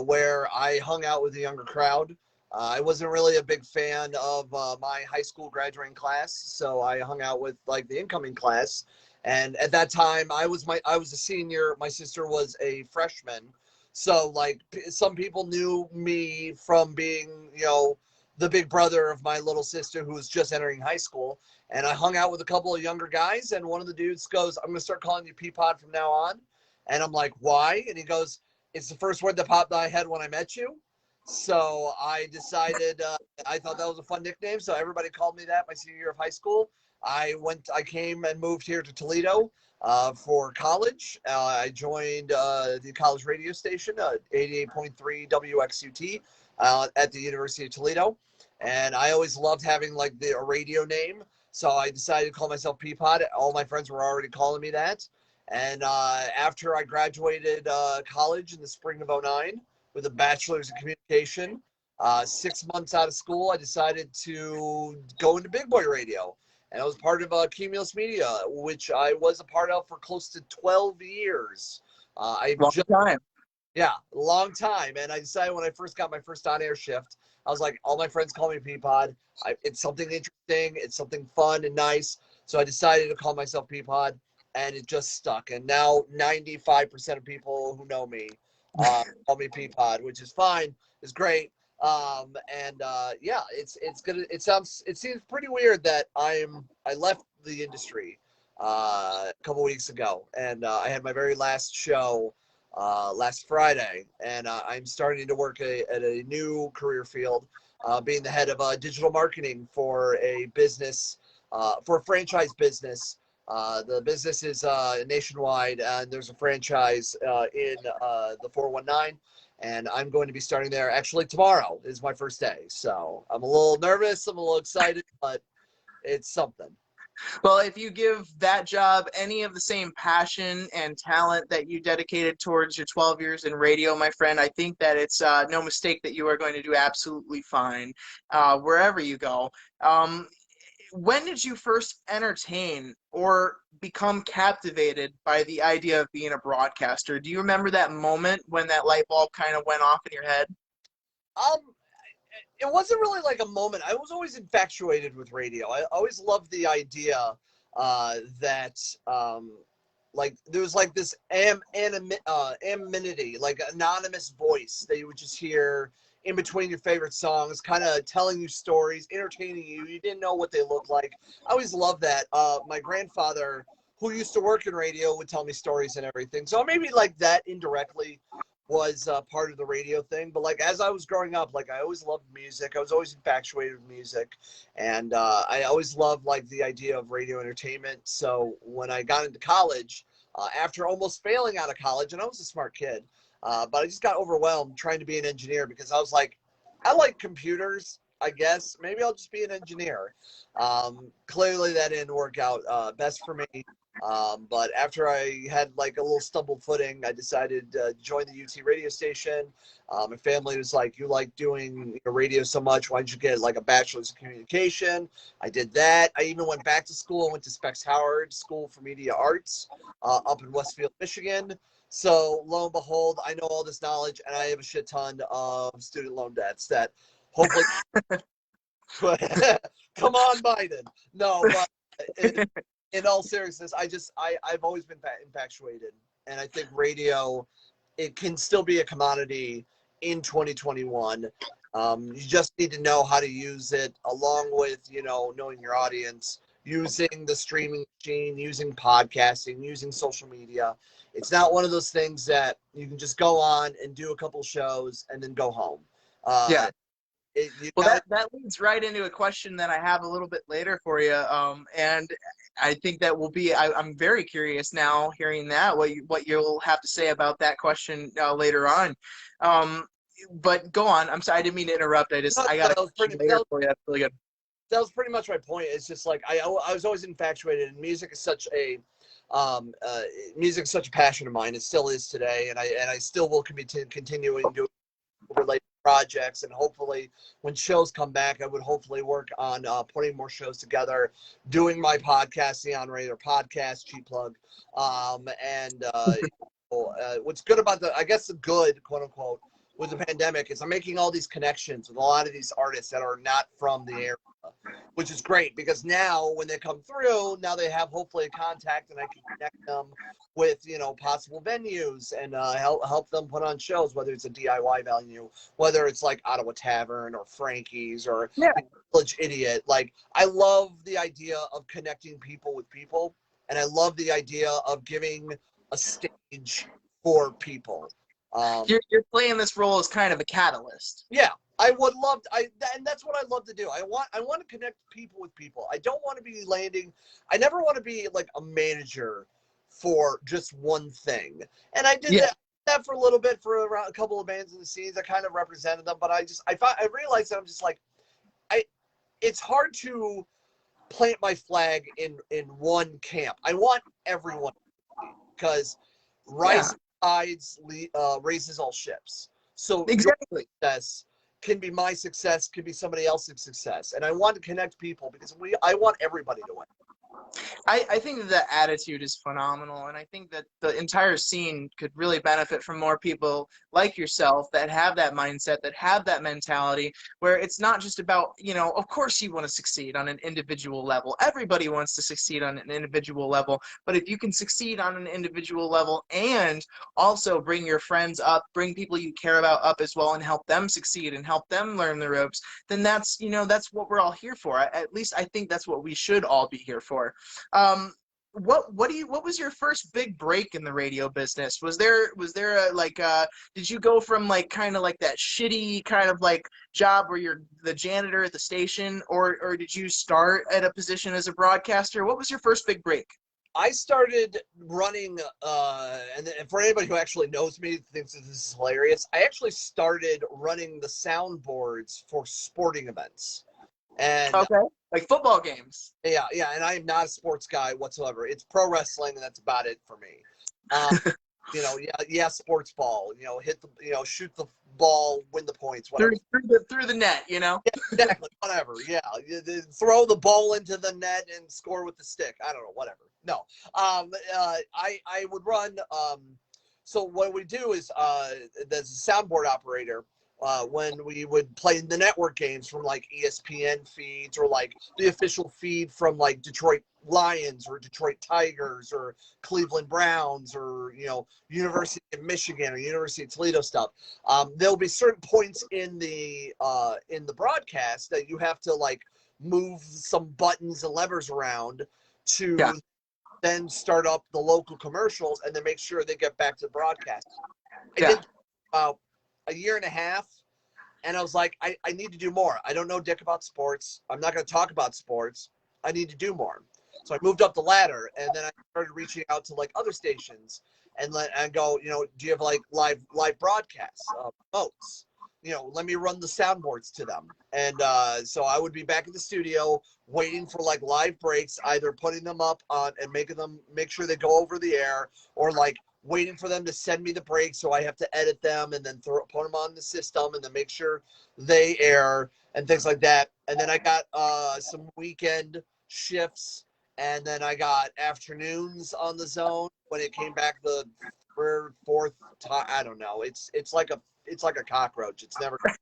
where I hung out with a younger crowd. I wasn't really a big fan of my high school graduating class, so I hung out with like the incoming class. And at that time, I was a senior. My sister was a freshman, so like some people knew me from being, the big brother of my little sister who was just entering high school. And I hung out with a couple of younger guys, and one of the dudes goes, "I'm going to start calling you Peapod from now on." And I'm like, "Why?" And he goes, "It's the first word that popped in my head when I met you." So I decided, I thought that was a fun nickname. So everybody called me that my senior year of high school. I came and moved here to Toledo for college. I joined the college radio station, 88.3 WXUT. At the University of Toledo, and I always loved having like a radio name, so I decided to call myself Peapod. All my friends were already calling me that, and after I graduated college in the spring of '09 with a bachelor's in communication, 6 months out of school, I decided to go into big boy radio, and I was part of Cumulus Media, which I was a part of for close to 12 years. Time. Yeah, a long time. And I decided when I first got my first on-air shift, I was like, all my friends call me Peapod. It's something interesting. It's something fun and nice. So I decided to call myself Peapod, and it just stuck. And now 95% of people who know me call me Peapod, which is fine. It's great. It's gonna. It seems pretty weird that I left the industry a couple weeks ago, and I had my very last show last Friday, and I'm starting to work at a new career field, being the head of digital marketing for a business for a franchise business. The business is nationwide, and there's a franchise in the 419, and I'm going to be starting there. Actually, tomorrow is my first day, so I'm a little nervous. I'm a little excited, but it's something. Well, if you give that job any of the same passion and talent that you dedicated towards your 12 years in radio, my friend, I think that it's no mistake that you are going to do absolutely fine wherever you go. Um, when did you first entertain or become captivated by the idea of being a broadcaster? Do you remember that moment when that light bulb kind of went off in your head? Um, it wasn't really like a moment. I was always infatuated with radio. I always loved the idea that like there was like this anonymity, like anonymous voice that you would just hear in between your favorite songs, kind of telling you stories, entertaining you. You didn't know what they looked like. I always loved that. My grandfather, who used to work in radio, would tell me stories and everything. So maybe like that indirectly was part of the radio thing. But like as I was growing up, like I always loved music. I was always infatuated with music, and I always loved like the idea of radio entertainment. So when I got into college, after almost failing out of college, and I was a smart kid, but I just got overwhelmed trying to be an engineer because I was like, I like computers. I guess maybe I'll just be an engineer. Clearly that didn't work out best for me. But after I had like a little stumble footing, I decided to join the UT radio station. My family was like, you like doing radio so much, why don't you get like a bachelor's in communication? I did that. I even went back to school. I went to Specs Howard School for Media Arts up in Westfield, Michigan. So lo and behold, I know all this knowledge, and I have a shit ton of student loan debts that hopefully come on, Biden. No, but in all seriousness, I've always been infatuated, and I think radio, it can still be a commodity in 2021. You just need to know how to use it, along with knowing your audience, using the streaming machine, using podcasting, using social media. It's not one of those things that you can just go on and do a couple shows and then go home. Yeah. Well, that leads right into a question that I have a little bit later for you, and I think that will be. I'm very curious now, hearing that what you'll have to say about that question later on. But go on. I'm sorry, I didn't mean to interrupt. I got a question later for you. That's really good. That was pretty much my point. It's just like I was always infatuated, and music is such a passion of mine. It still is today, and I still will continuing doing related projects, and hopefully when shows come back, I would hopefully work on putting more shows together, doing my podcast, the On Radio podcast, cheap plug, and what's good about I guess the good, quote unquote, with the pandemic is I'm making all these connections with a lot of these artists that are not from the area, which is great because now when they come through, now they have hopefully a contact, and I can connect them with possible venues and help them put on shows, whether it's a DIY venue, whether it's like Ottawa Tavern or Frankie's or Village Idiot. Like I love the idea of connecting people with people, and I love the idea of giving a stage for people. You're playing this role as kind of a catalyst. Yeah, I would love to, and that's what I love to do. I want to connect people with people. I don't want to be I never want to be like a manager for just one thing. And I did that for a little bit for around a couple of bands in the scenes. I kind of represented them, but I realized that I'm just like, it's hard to plant my flag in one camp. I want everyone, because rising tides raises all ships. So exactly, your success can be my success, can be somebody else's success, and I want to connect people because I want everybody to win. I think that attitude is phenomenal, and I think that the entire scene could really benefit from more people like yourself that have that mindset, that have that mentality, where it's not just about, of course you want to succeed on an individual level. Everybody wants to succeed on an individual level, but if you can succeed on an individual level and also bring your friends up, bring people you care about up as well, and help them succeed and help them learn the ropes, then that's what we're all here for. At least I think that's what we should all be here for. what was your first big break in the radio business? Was there a did you go from like kind of like that shitty kind of like job where you're the janitor at the station, or did you start at a position as a broadcaster? What was your first big break? I started running, and for anybody who actually knows me thinks this is hilarious, I actually started running the soundboards for sporting events. And Okay, like football games. yeah, and I am not a sports guy whatsoever. It's pro wrestling, and that's about it for me. Sports ball. Shoot the ball, win the points, whatever. Through the net, Yeah, exactly, whatever. Yeah, throw the ball into the net and score with the stick. I don't know, whatever. No, I would run. So what we do is there's a soundboard operator. When we would play the network games from like ESPN feeds or like the official feed from like Detroit Lions or Detroit Tigers or Cleveland Browns or University of Michigan or University of Toledo stuff, there'll be certain points in the broadcast that you have to like move some buttons and levers around to then start up the local commercials and then make sure they get back to the broadcast. I did about a year and a half, and I was like, I need to do more. I don't know dick about sports. I'm not going to talk about sports. I need to do more. So I moved up the ladder, and then I started reaching out to like other stations and go, do you have like live broadcasts, votes? Let me run the soundboards to them. And so I would be back in the studio waiting for like live breaks, either putting them up on and make sure they go over the air, or like waiting for them to send me the breaks, so I have to edit them and then put them on the system and then make sure they air and things like that. And then I got some weekend shifts, and then I got afternoons on the zone when it came back the third, fourth time. I don't know. It's like a cockroach. It's never going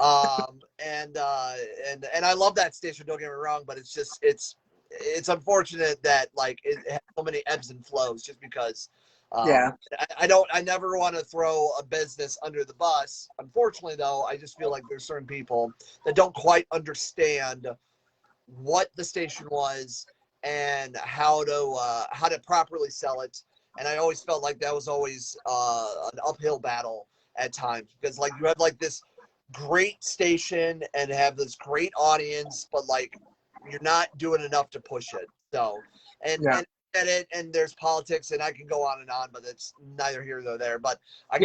down. And I love that station. Don't get me wrong, but it's unfortunate that like it has so many ebbs and flows just because. I never want to throw a business under the bus. Unfortunately, though, I just feel like there's certain people that don't quite understand what the station was and how to properly sell it. And I always felt like that was always an uphill battle at times, because like you have like this great station and have this great audience, but like you're not doing enough to push it. So and there's politics, and I can go on and on, but it's neither here nor there. But I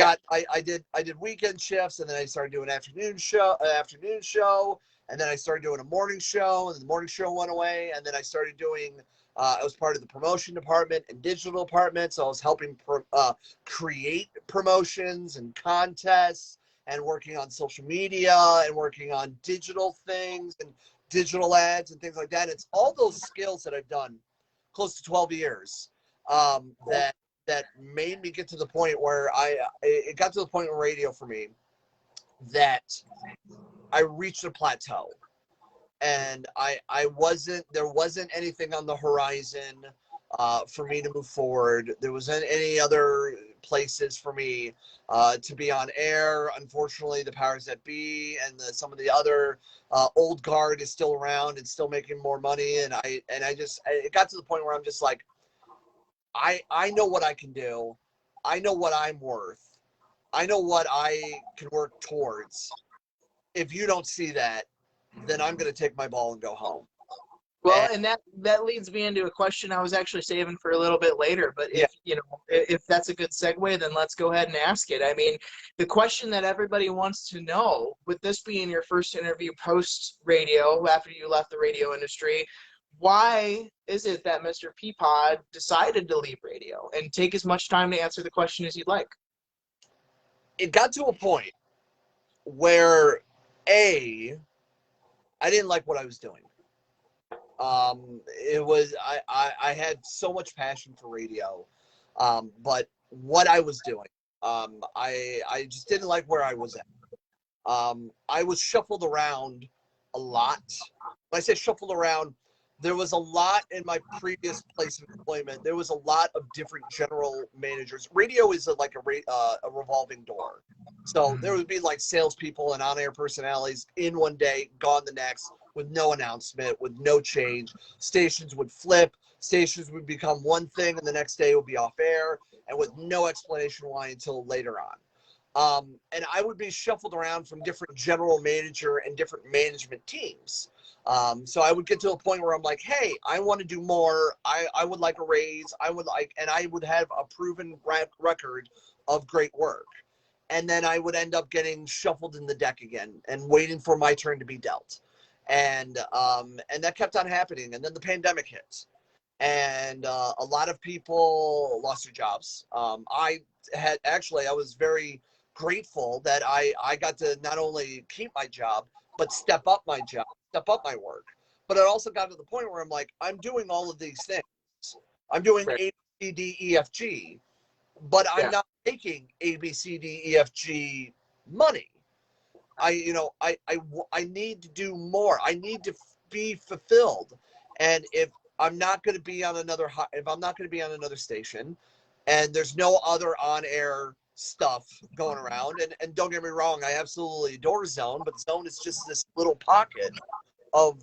did weekend shifts, and then I started doing afternoon show, and then I started doing a morning show, and the morning show went away, and then I started doing. I was part of the promotion department and digital department, so I was helping create promotions and contests, and working on social media, and working on digital things and digital ads and things like that. It's all those skills that I've done close to 12 years that made me get to the point where it got to the point in radio for me that I reached a plateau, and there wasn't anything on the horizon for me to move forward. There wasn't any other places for me to be on air. Unfortunately, the powers that be and some of the other old guard is still around and still making more money. And it got to the point where I'm just like, I know what I can do. I know what I'm worth. I know what I can work towards. If you don't see that, then I'm going to take my ball and go home. Well, and that leads me into a question I was actually saving for a little bit later. But if that's a good segue, then let's go ahead and ask it. I mean, the question that everybody wants to know, with this being your first interview post radio after you left the radio industry, why is it that Mr. Peapod decided to leave radio? And take as much time to answer the question as you'd like. It got to a point where I didn't like what I was doing. I had so much passion for radio, but what I was doing, I just didn't like where I was at. I was shuffled around a lot. When I say shuffled around, there was a lot in my previous place of employment. There was a lot of different general managers. Radio is like a revolving door. So there would be like salespeople and on-air personalities in one day, gone the next, with no announcement, with no change. Stations would flip. stations would become one thing and the next day would be off air, and with no explanation why until later on. And I would be shuffled around from different general manager and different management teams. So I would get to a point where I'm like, hey, I want to do more. I would like a raise. And I would have a proven record of great work. And then I would end up getting shuffled in the deck again and waiting for my turn to be dealt. And that kept on happening. And then the pandemic hit. And a lot of people lost their jobs. I was very grateful that I got to not only keep my job, but step up my work. But it also got to the point where I'm like, I'm doing all of these things. I'm doing A, B, C, D, E, F, G, but I'm not making A, B, C, D, E, F, G money. I need to do more. I need to be fulfilled. And if I'm not going to be on another station, and there's no other on-air stuff going around, and don't get me wrong, I absolutely adore Zone, but Zone is just this little pocket of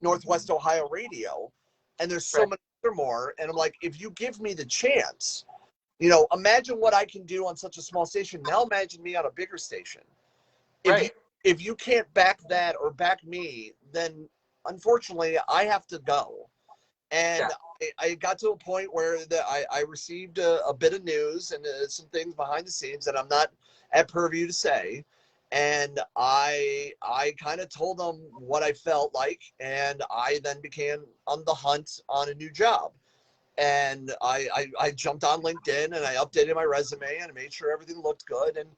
Northwest Ohio radio, and there's so many other more. And I'm like, if you give me the chance, imagine what I can do on such a small station. Now imagine me on a bigger station. If you can't back that or back me, then unfortunately I have to go. And I got to a point where I received a bit of news and some things behind the scenes that I'm not at purview to say. And I kind of told them what I felt like, and I then began on the hunt on a new job. And I jumped on LinkedIn and I updated my resume and I made sure everything looked good. And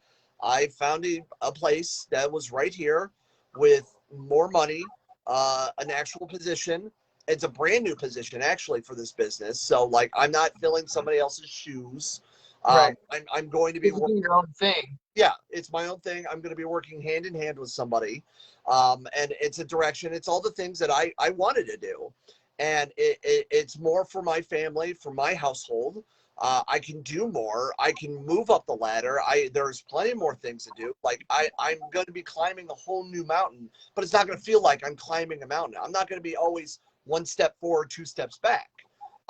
I found a place that was right here with more money, an actual position. It's a brand new position actually for this business. So like, I'm not filling somebody else's shoes. I'm going to be doing your own thing. Yeah, it's my own thing. I'm going to be working hand in hand with somebody. And it's a direction. It's all the things that I wanted to do. And it's more for my family, for my household. I can do more. I can move up the ladder. There's plenty more things to do. Like I'm going to be climbing a whole new mountain, but it's not going to feel like I'm climbing a mountain. I'm not going to be always one step forward, two steps back.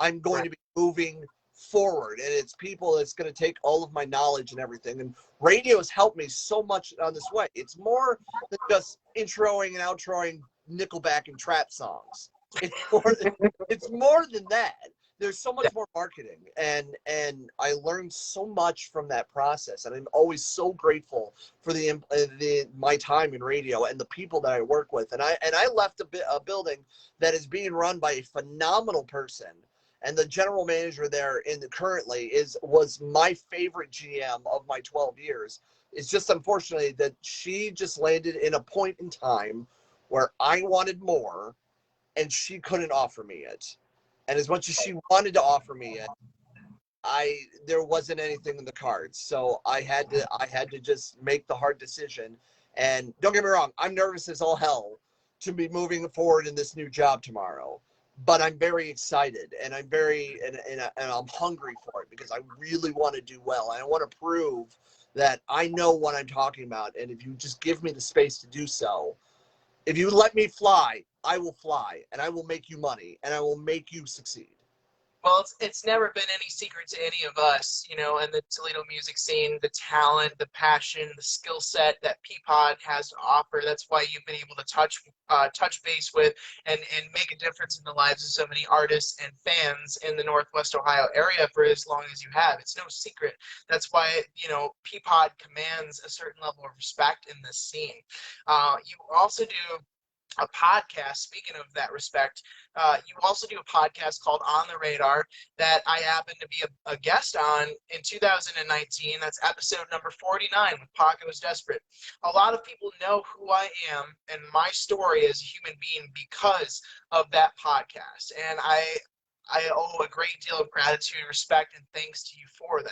I'm going to be moving forward, and it's people that's going to take all of my knowledge and everything. And radio has helped me so much on this way. It's more than just introing and outroing Nickelback and trap songs. It's more than that. There's so much more marketing, and I learned so much from that process, and I'm always so grateful for my time in radio and the people that I work with. And I left a building that is being run by a phenomenal person, and the general manager there currently was my favorite GM of my 12 years. It's just unfortunately that she just landed in a point in time where I wanted more, and she couldn't offer me it. And as much as she wanted to offer me it, there wasn't anything in the cards. So I had to just make the hard decision. And don't get me wrong, I'm nervous as all hell to be moving forward in this new job tomorrow. But I'm very excited, and I'm I'm hungry for it because I really want to do well. And I want to prove that I know what I'm talking about. And if you just give me the space to do so, if you let me fly, I will fly, and I will make you money, and I will make you succeed. Well, it's never been any secret to any of us, in the Toledo music scene, the talent, the passion, the skill set that Peapod has to offer. That's why you've been able to touch base with and make a difference in the lives of so many artists and fans in the Northwest Ohio area for as long as you have. It's no secret. That's why, Peapod commands a certain level of respect in this scene. You also do a podcast, speaking of that respect, you also do a podcast called On the Radar that I happened to be a guest on in 2019. That's episode number 49 with Pocket Was Desperate. A lot of people know who I am and my story as a human being because of that podcast. And I owe a great deal of gratitude, respect, and thanks to you for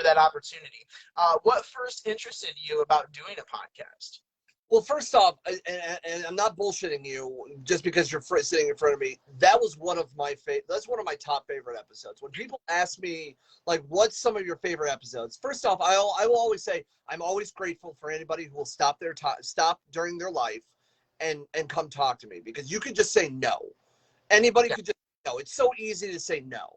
that opportunity. What first interested you about doing a podcast? Well, first off, and I'm not bullshitting you just because you're sitting in front of me. That's one of my top favorite episodes. When people ask me, like, what's some of your favorite episodes? First off, I will always say I'm always grateful for anybody who will stop during their life and come talk to me, because you could just say no. Anybody could just no, it's so easy to say no.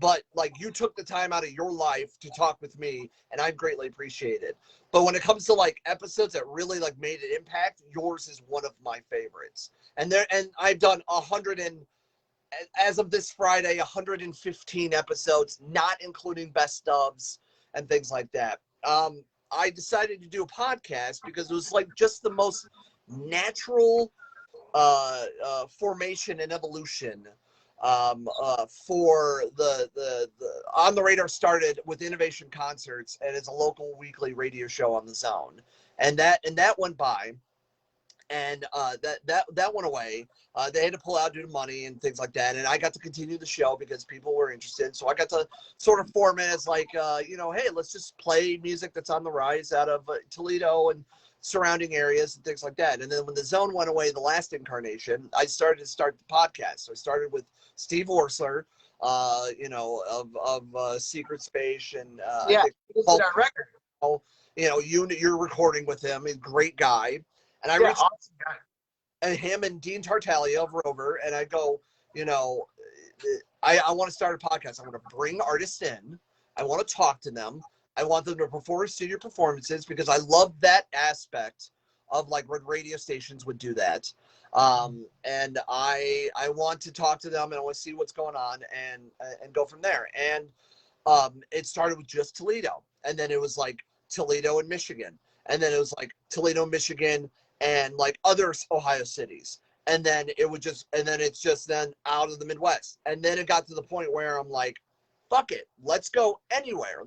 But like you took the time out of your life to talk with me, and I greatly appreciate it. But when it comes to like episodes that really like made an impact, yours is one of my favorites. And I've done 100 and as of this Friday, 115 episodes, not including best ofs and things like that. I decided to do a podcast because it was like just the most natural formation and evolution for the On the Radar started with Innovation Concerts, and it's a local weekly radio show on the Zone, and that went by, and that went away. They had to pull out due to money and things like that, and I got to continue the show because people were interested. So I got to sort of form it as like, hey, let's just play music that's on the rise out of Toledo and surrounding areas and things like that. And then when the Zone went away, the last incarnation, I started to start the podcast. So I started with Steve Orsler, of Secret Space, and Yeah, he did our record. You're recording with him. He's a great guy. And I reached awesome guy. And him and Dean Tartaglia of Rover, and I go, I want to start a podcast. I want to bring artists in. I want to talk to them. I want them to perform studio performances because I love that aspect of like when radio stations would do that. And I want to talk to them, and I want to see what's going on and go from there. And it started with just Toledo, and then it was like Toledo and Michigan, and then it was like Toledo, Michigan, and like other Ohio cities. And then it's just then out of the Midwest. And then it got to the point where I'm like, fuck it, let's go anywhere.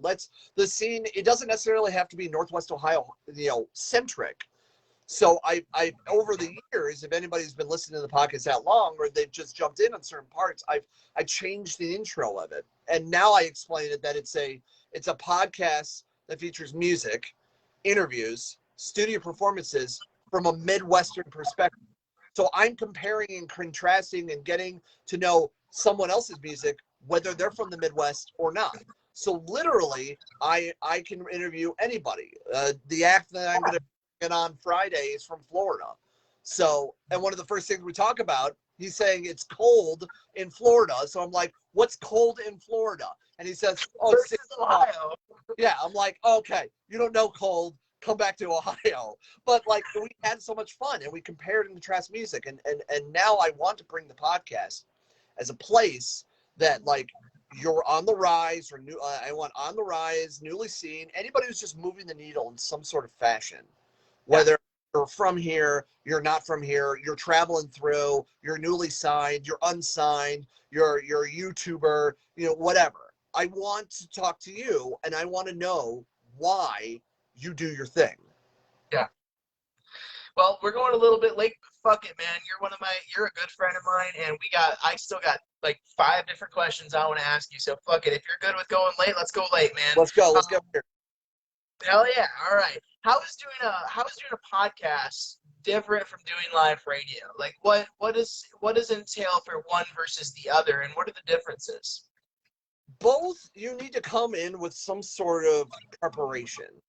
The scene, it doesn't necessarily have to be Northwest Ohio, centric. So I over the years, if anybody's been listening to the podcast that long, or they've just jumped in on certain parts, I changed the intro of it. And now I explain it that it's a podcast that features music, interviews, studio performances from a Midwestern perspective. So I'm comparing and contrasting and getting to know someone else's music, whether they're from the Midwest or not. So literally, I can interview anybody. The act that I'm going to get on Friday is from Florida. So, and one of the first things we talk about, he's saying it's cold in Florida. So I'm like, what's cold in Florida? And he says, versus Ohio. Yeah, I'm like, okay, you don't know cold. Come back to Ohio. But like we had so much fun, and we compared and contrast music, and now I want to bring the podcast as a place that like you're on the rise, or new. I want on the rise, newly seen, anybody who's just moving the needle in some sort of fashion, whether you're from here, you're not from here, you're traveling through, you're newly signed, you're unsigned, you're a YouTuber, whatever. I want to talk to you, and I want to know why you do your thing. Yeah. Well, we're going a little bit late, but fuck it, man. You're a good friend of mine, and I still got like 5 different questions I want to ask you. So fuck it. If you're good with going late, let's go late, man. Let's go here. Hell yeah. All right. How is doing a podcast different from doing live radio? Like what does it entail for one versus the other, and what are the differences? Both, you need to come in with some sort of preparation.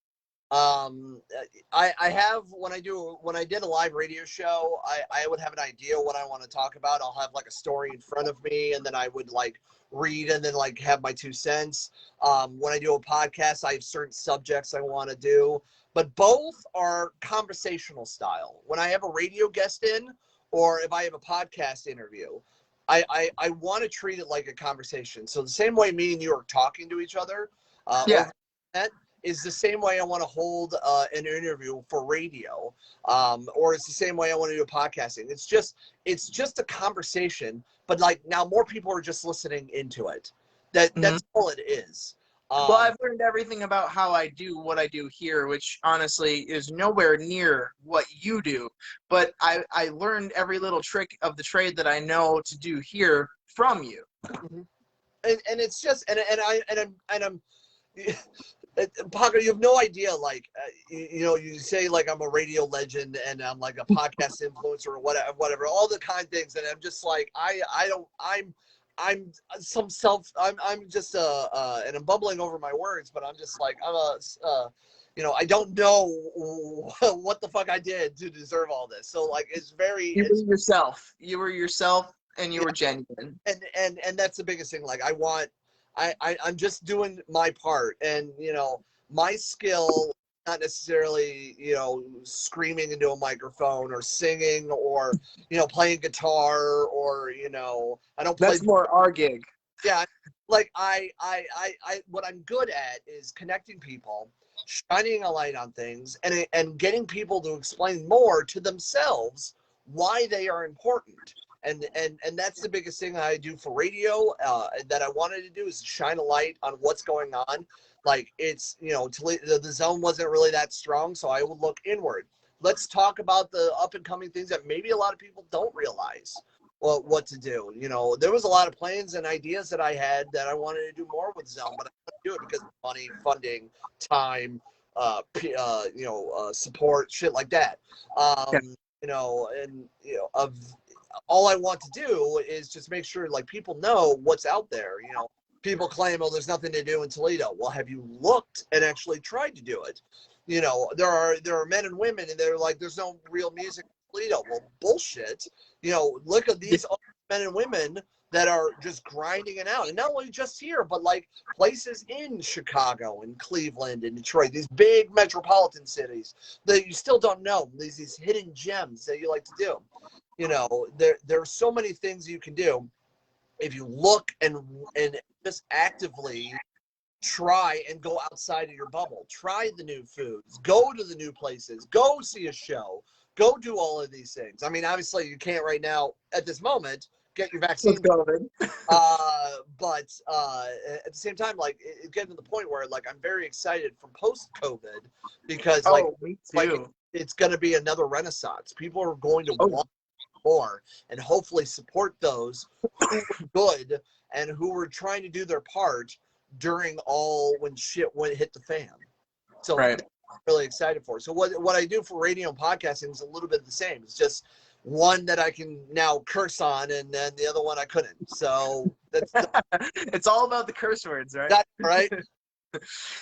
I have, when I did a live radio show, I would have an idea what I want to talk about. I'll have like a story in front of me, and then I would like read and then like have my 2 cents. When I do a podcast, I have certain subjects I want to do, but both are conversational style. When I have a radio guest in, or if I have a podcast interview, I want to treat it like a conversation. So the same way me and you are talking to each other, that is the same way I want to hold an interview for radio, or it's the same way I want to do podcasting. It's just a conversation, but like now more people are just listening into it. That's all it is. Well, I've learned everything about how I do what I do here, which honestly is nowhere near what you do. But I learned every little trick of the trade that I know to do here from you. And it's just I'm Paco, you have no idea. Like you say like I'm a radio legend and I'm like a podcast influencer or whatever, all the kind of things, and I'm just like I'm just and I'm bubbling over my words, but I'm just like I don't know what the fuck I did to deserve all this. So like you were yourself. You were yourself, And you were genuine. And that's the biggest thing. Like I'm just doing my part, and my skill, not necessarily screaming into a microphone or singing or playing guitar or I don't play. That's more our gig. Yeah, like what I'm good at is connecting people, shining a light on things, and getting people to explain more to themselves why they are important. And that's the biggest thing that I do for radio, that I wanted to do, is shine a light on what's going on. Like, it's the zone wasn't really that strong, so I would look inward. Let's talk about the up and coming things that maybe a lot of people don't realize what to do. There was a lot of plans and ideas that I had that I wanted to do more with zone, but I couldn't do it because of money, funding, time, support, shit like that. Of all I want to do is just make sure like people know what's out there. People claim, oh, there's nothing to do in Toledo. Well, have you looked and actually tried to do it? There are men and women, and they're like, there's no real music in Toledo. Well, bullshit. Look at these men and women that are just grinding it out, and not only just here, but like places in Chicago and Cleveland and Detroit, these big metropolitan cities that you still don't know. These hidden gems that you like to do. There are so many things you can do if you look and just actively try and go outside of your bubble. Try the new foods, go to the new places, go see a show, go do all of these things. I mean, obviously you can't right now at this moment get your vaccine. But at the same time, like, it's getting to the point where like I'm very excited for post-COVID, because me too. it's going to be another renaissance. People are going to want more, and hopefully support those who were good and who were trying to do their part during when shit hit the fan. So right. I'm really excited for. So what I do for radio and podcasting is a little bit the same. It's just one that I can now curse on, and then the other one I couldn't. So that's it's all about the curse words, right? That's right.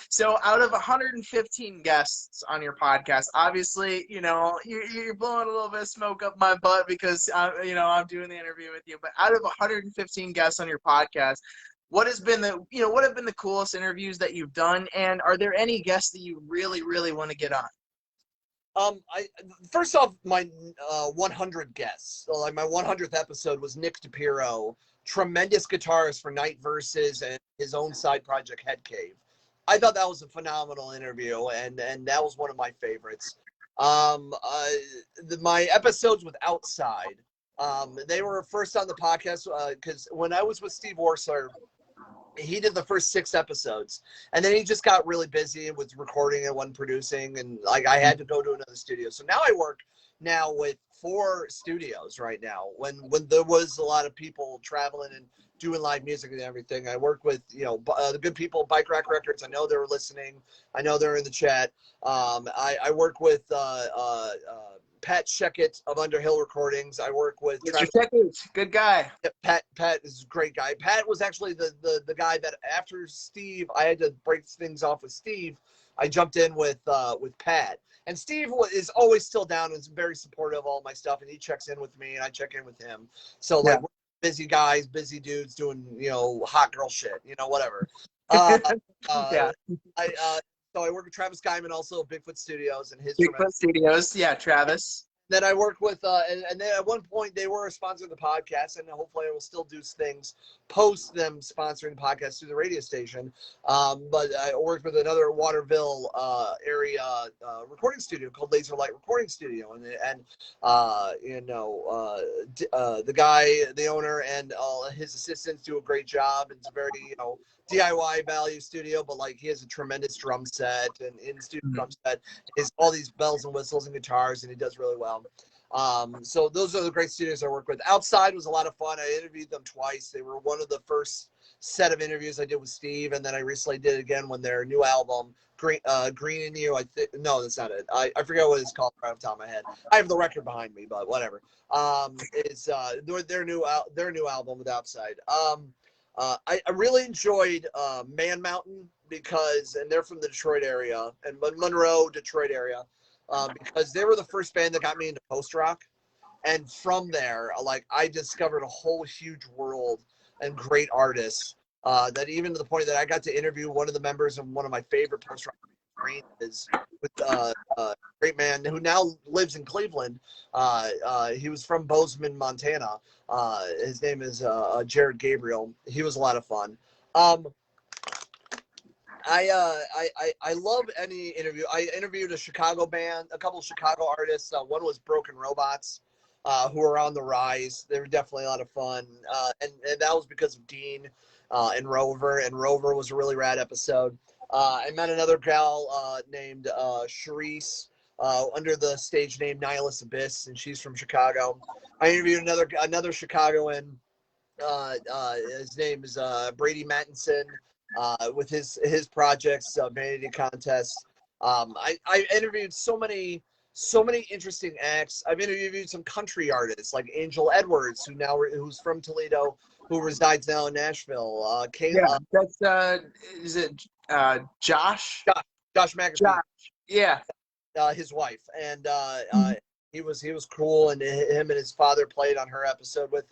So out of 115 guests on your podcast, obviously, you're blowing a little bit of smoke up my butt because, I'm doing the interview with you. But out of 115 guests on your podcast, what have been the coolest interviews that you've done? And are there any guests that you really, really want to get on? First off, my 100 guests. So like my 100th episode was Nick DePiro, tremendous guitarist for Night Verses and his own side project Head Cave. I thought that was a phenomenal interview, and that was one of my favorites. My episodes with Outside, they were first on the podcast because when I was with Steve Worsler, he did the first 6 episodes, and then he just got really busy with recording and one producing, and like I had to go to another studio. So now I work with 4 studios right now. When there was a lot of people traveling and doing live music and everything, I work with the good people at Bike Rack Records. I know they were listening. I know they're in the chat. I work with Pat Checkett of Underhill Recordings. I work with good guy. Pat is a great guy. Pat was actually the guy that after Steve, I had to break things off with Steve. I jumped in with Pat. And Steve is always still down and is very supportive of all my stuff, and he checks in with me and I check in with him. So like we're busy guys, busy dudes doing hot girl shit, whatever. Yeah. So I work with Travis Guyman, also of Bigfoot Studios, and his Bigfoot Studios. Yeah, Travis. Then I work with, and then at one point they were a sponsor of the podcast, and hopefully I will still do things post them sponsoring the podcast through the radio station. But I worked with another Waterville area recording studio called Laser Light Recording Studio, and the guy, the owner, and his assistants do a great job. It's a very DIY value studio, but like he has a tremendous drum set, and in studio drum set is all these bells and whistles and guitars, and he does really well. So those are the great studios I work with. Outside was a lot of fun. I interviewed them twice. They were one of the first set of interviews I did with Steve, and then I recently did it again when their new album Green in You. No, that's not it. I forget what it's called right off the top of my head. I have the record behind me, but whatever. It's their new album with Outside. I really enjoyed Man Mountain and they're from the Detroit area and Monroe, Detroit area, because they were the first band that got me into post rock. And from there, like, I discovered a whole huge world and great artists, that even to the point that I got to interview one of the members of one of my favorite post-rock bands, with a great man who now lives in Cleveland. He was from Bozeman, Montana. His name is Jared Gabriel. He was a lot of fun. I love any interview. I interviewed a Chicago band, a couple of Chicago artists. One was Broken Robots, who are on the rise. They were definitely a lot of fun, and that was because of Dean and Rover. And Rover was a really rad episode. I met another gal named Charisse, under the stage name Nihilus Abyss, and she's from Chicago. I interviewed another Chicagoan. His name is Brady Mattinson, with his projects, Vanity Contests. I interviewed so many interesting acts. I've interviewed some country artists like Angel Edwards, who's from Toledo, who resides now in Nashville. Yeah, that's is it Josh? Josh McAfee. Josh. Yeah. His wife, and he was cool, and him and his father played on her episode with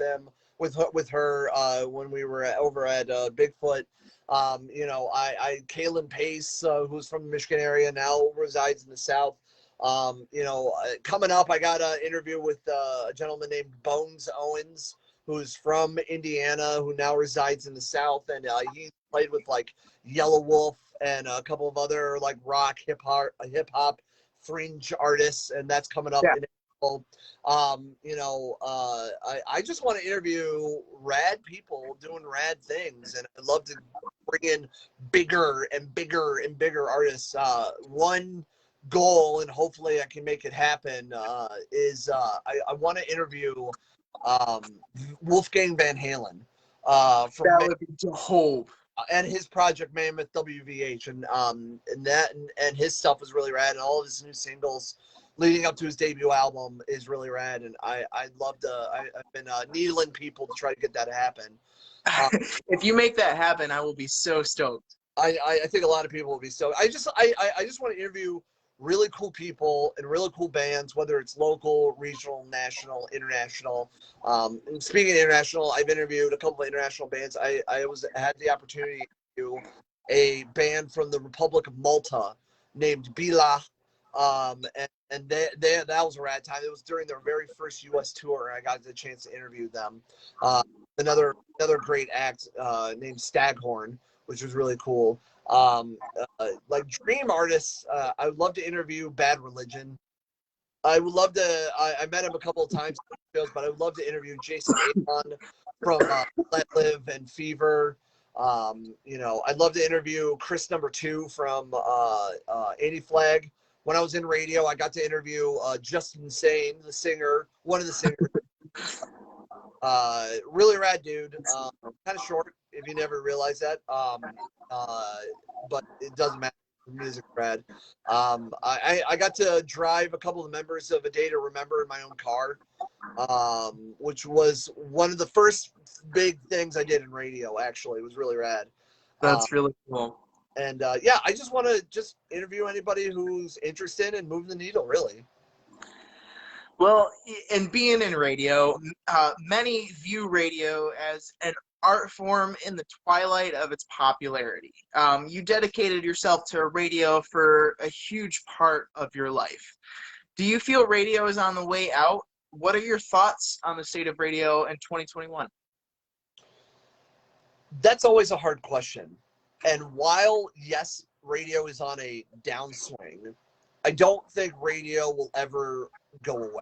her when we were over at Bigfoot. Kaylin Pace, who's from the Michigan area, now resides in the South. Coming up, I got an interview with a gentleman named Bones Owens, who's from Indiana, who now resides in the South, and he played with like Yellow Wolf and a couple of other like rock, hip hop fringe artists, and that's coming up in April. I just want to interview rad people doing rad things, and I'd love to bring in bigger and bigger and bigger artists. One goal, and hopefully I can make it happen, is I want to interview Wolfgang Van Halen. That would be dope. And his project Mammoth WVH, and his stuff is really rad, and all of his new singles leading up to his debut album is really rad, and I've been needling people to try to get that to happen. If you make that happen, I will be so stoked. I think a lot of people will be stoked. I just want to interview really cool people and really cool bands, whether it's local, regional, national, international. And speaking of international, I've interviewed a couple of international bands. I had the opportunity to interview a band from the Republic of Malta named Bila, and that was a rad time. It was during their very first U.S. tour, and I got the chance to interview them. Another great act named Staghorn, which was really cool. Like dream artists, I would love to interview Bad Religion. I would love to. I met him a couple of times, but I would love to interview Jason Avon from Let Live and Fever. I'd love to interview Chris Number 2 from Anti-Flag. When I was in radio, I got to interview Justin Sane, one of the singers. Really rad dude. Kind of short, if you never realize that. But it doesn't matter. The music's rad. I got to drive a couple of members of A Day to Remember in my own car, which was one of the first big things I did in radio. Actually, it was really rad. That's really cool. And I just want to interview anybody who's interested in moving the needle, really. Well, and being in radio, many view radio as an art form in the twilight of its popularity. You dedicated yourself to radio for a huge part of your life. Do you feel radio is on the way out? What are your thoughts on the state of radio in 2021? That's always a hard question. And while, yes, radio is on a downswing, I don't think radio will ever go away.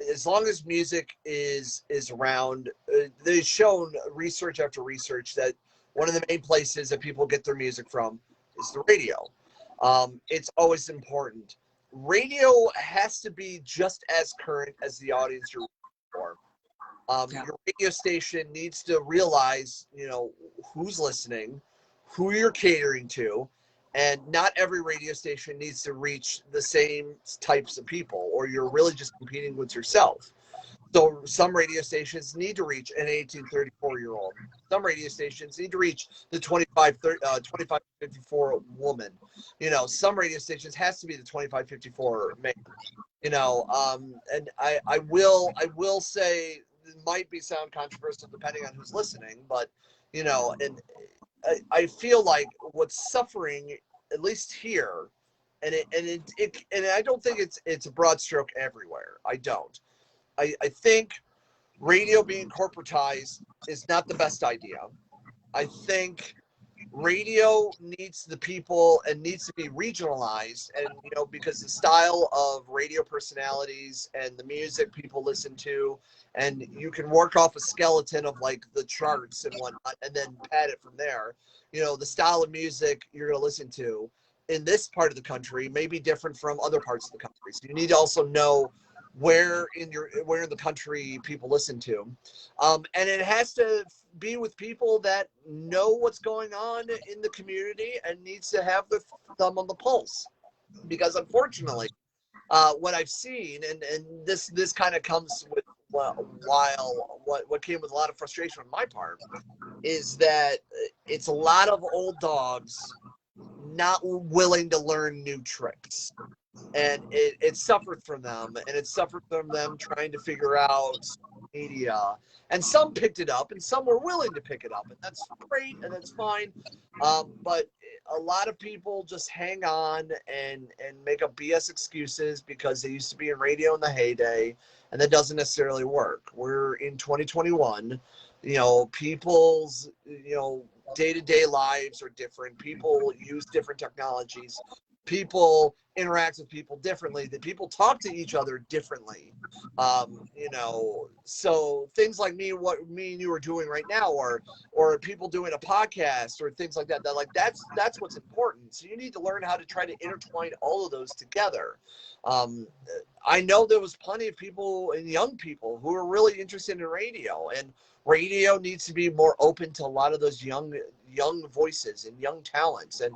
As long as music is around, they've shown research after research that one of the main places that people get their music from is the radio. It's always important. Radio has to be just as current as the audience you're for. Your radio station needs to realize, who's listening, who you're catering to, and not every radio station needs to reach the same types of people, or you're really just competing with yourself. So some radio stations need to reach an 18, 34-year-old. Some radio stations need to reach the 25 to 54 woman. Some radio stations has to be the 25, 54 man. And I will say it might be sound controversial depending on who's listening, but and I feel like what's suffering, at least here, and I don't think it's a broad stroke everywhere. I don't. I think radio being corporatized is not the best idea. I think radio needs the people and needs to be regionalized, and because the style of radio personalities and the music people listen to, and you can work off a skeleton of like the charts and whatnot and then pad it from there. The style of music you're going to listen to in this part of the country may be different from other parts of the country, so you need to also know where in the country people listen to, and it has to be with people that know what's going on in the community and needs to have their thumb on the pulse. Because unfortunately, what I've seen, and this kind of comes with what came with a lot of frustration on my part, is that it's a lot of old dogs not willing to learn new tricks. And it suffered from them, and it suffered from them trying to figure out media. And some picked it up, and some were willing to pick it up, and that's great, and that's fine. But a lot of people just hang on and make up BS excuses because they used to be in radio in the heyday, and that doesn't necessarily work. We're in 2021. People's day-to-day lives are different. People use different technologies. People interact with people differently, that people talk to each other differently. So things like what me and you are doing right now, or people doing a podcast or things like that, that's what's important. So you need to learn how to try to intertwine all of those together. I know there was plenty of people and young people who are really interested in radio, and radio needs to be more open to a lot of those young voices and young talents, and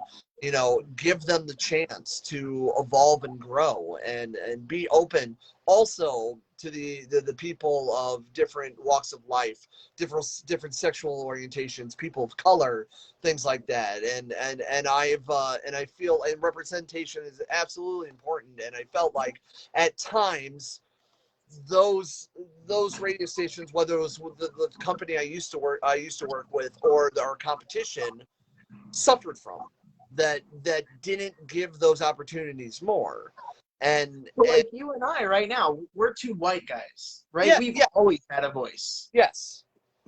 give them the chance to evolve and grow, and be open also to the people of different walks of life, different sexual orientations, people of color, things like that. And I feel, and representation is absolutely important. And I felt like at times those radio stations, whether it was the company I used to work with or our competition, suffered from that didn't give those opportunities more. And like you and I right now, we're two white guys, right? Yeah, We've always had a voice. yes.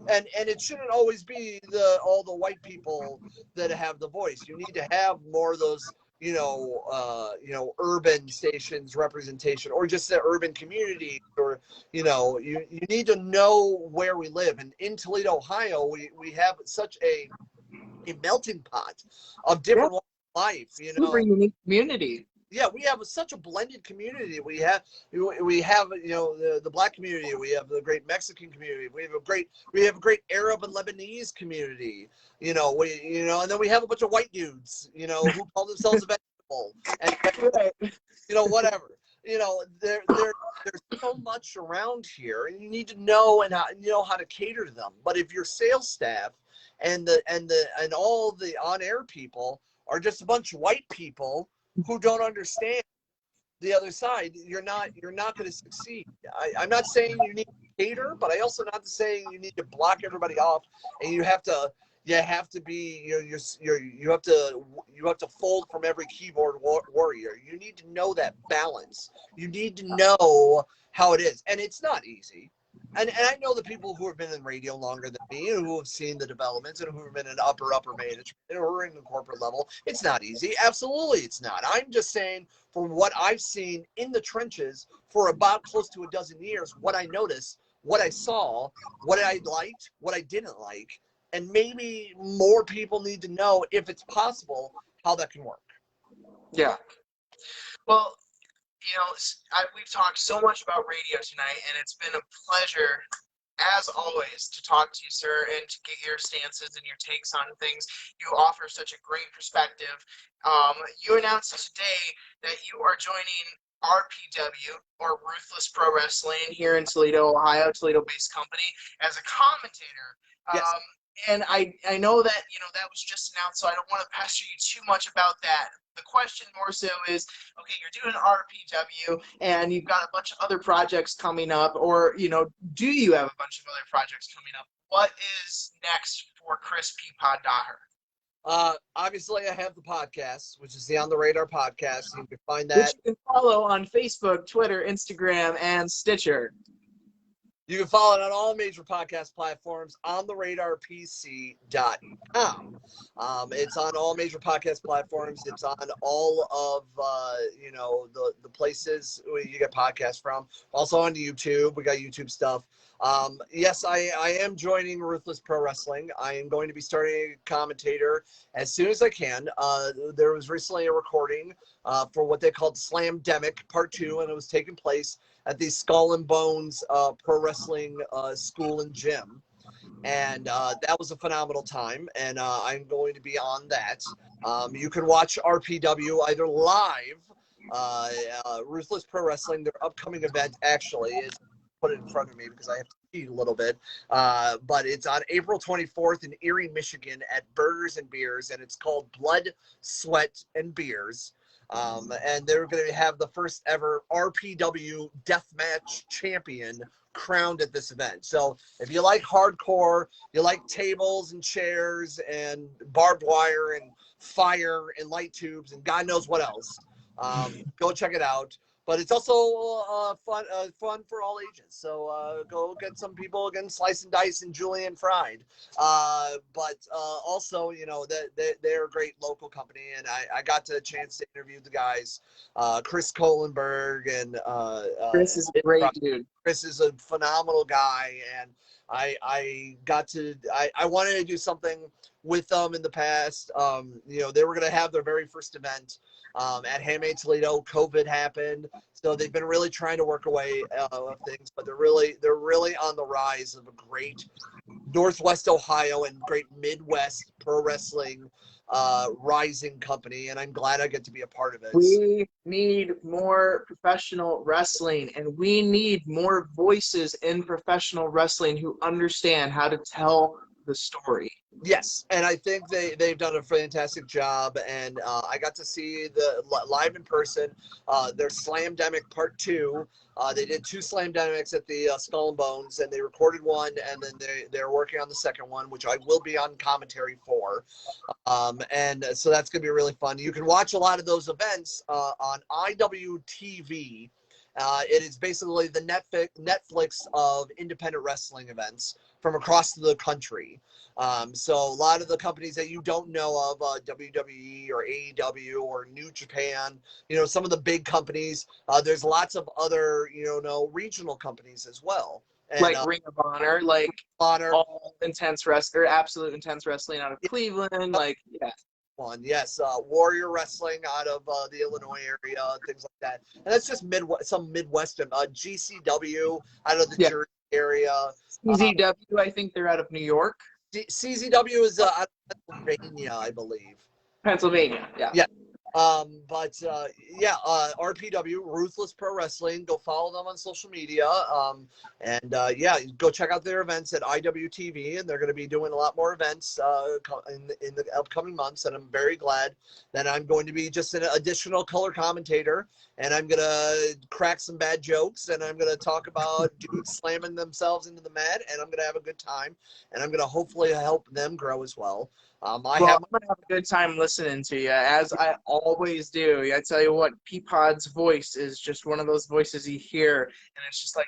And it shouldn't always be all the white people that have the voice. You need to have more of those, urban stations representation, or just the urban community, or you need to know where we live. And in Toledo, Ohio, we have such a melting pot of different life. Super unique community. Yeah, we have such a blended community. We have the Black community. We have the great Mexican community. We have a great Arab and Lebanese community. And then we have a bunch of white dudes, who call themselves a vegetable, and whatever. There's so much around here, and you need to know how to cater to them. But if your sales staff and all the on-air people are just a bunch of white people who don't understand the other side, you're not going to succeed. I'm not saying you need to cater, but I also not saying you need to block everybody off, and you have to be you have to fold from every keyboard warrior. You need to know that balance. You need to know how it is, and it's not easy. And I know the people who have been in radio longer than me, and who have seen the developments, and who have been in upper management, and who are in the corporate level. It's not easy. Absolutely, it's not. I'm just saying, from what I've seen in the trenches for about close to a dozen years, what I noticed, what I saw, what I liked, what I didn't like, and maybe more people need to know, if it's possible, how that can work. Yeah. Well, we've talked so much about radio tonight, and it's been a pleasure, as always, to talk to you, sir, and to get your stances and your takes on things. You offer such a great perspective. You announced today that you are joining RPW, or Ruthless Pro Wrestling, here in Toledo, Ohio, Toledo-based company, as a commentator. Yes. And I know that, that was just announced, so I don't want to pester you too much about that. The question more so is, okay, you're doing RPW, and you've got a bunch of other projects coming up, or, do you have a bunch of other projects coming up? What is next for Chris Peapod Daher? Obviously, I have the podcast, which is the On the Radar podcast. You can find Which that. you can follow on Facebook, Twitter, Instagram, and Stitcher. You can follow it on all major podcast platforms, on the radarpc.com. It's on all major podcast platforms. It's on all of, the places where you get podcasts from. Also on YouTube. We got YouTube stuff. Yes, I am joining Ruthless Pro Wrestling. I am going to be starting a commentator as soon as I can. There was recently a recording for what they called Slamdemic Part 2, and it was taking place at the Skull and Bones Pro Wrestling School and Gym. And that was a phenomenal time, and I'm going to be on that. You can watch RPW either live, Ruthless Pro Wrestling, their upcoming event actually is put it in front of me because I have to cheat a little bit. But it's on April 24th in Erie, Michigan at Burgers and Beers, and it's called Blood, Sweat, and Beers. And they're going to have the first ever RPW Deathmatch champion crowned at this event. So if you like hardcore, you like tables and chairs and barbed wire and fire and light tubes and God knows what else, go check it out. But it's also fun for all ages. So go get some people again, slice and dice and julienne fried. But also, they're a great local company, and I got the chance to interview the guys, Chris Kohlenberg and Chris is a great dude. Chris is a phenomenal guy, and I wanted to do something with them in the past. They were going to have their very first event at Handmade Toledo. COVID happened, so they've been really trying to work away of things, but they're really on the rise of a great Northwest Ohio and great Midwest pro wrestling rising company, and I'm glad I get to be a part of it. We need more professional wrestling, and we need more voices in professional wrestling who understand how to tell the story. Yes, and I think they've done a fantastic job, and I got to see the live in person their Slamdemic Part 2. They did 2 Slamdemics at the Skull and Bones, and they recorded one, and then they're working on the second one, which I will be on commentary for. And so that's going to be really fun. You can watch a lot of those events on IWTV. It is basically the Netflix of independent wrestling events from across the country. So a lot of the companies that you don't know of, WWE or AEW or New Japan, some of the big companies, there's lots of other, regional companies as well. And, like Ring of Honor, like Honor, all intense wrestler, absolute intense wrestling out of Cleveland, yeah. One, yes, Warrior Wrestling out of the Illinois area, things like that, and that's just some Midwestern. GCW out of the Jersey area. CZW, I think they're out of New York. CZW is out of Pennsylvania, I believe. Pennsylvania, yeah. RPW, Ruthless Pro Wrestling. Go follow them on social media. Go check out their events at IWTV, and they're going to be doing a lot more events in the upcoming months. And I'm very glad that I'm going to be just an additional color commentator, and I'm going to crack some bad jokes, and I'm going to talk about dudes slamming themselves into the mat, and I'm going to have a good time, and I'm going to hopefully help them grow as well. I'm going to have a good time listening to you, as I always do. I tell you what, Peapod's voice is just one of those voices you hear, and it's just like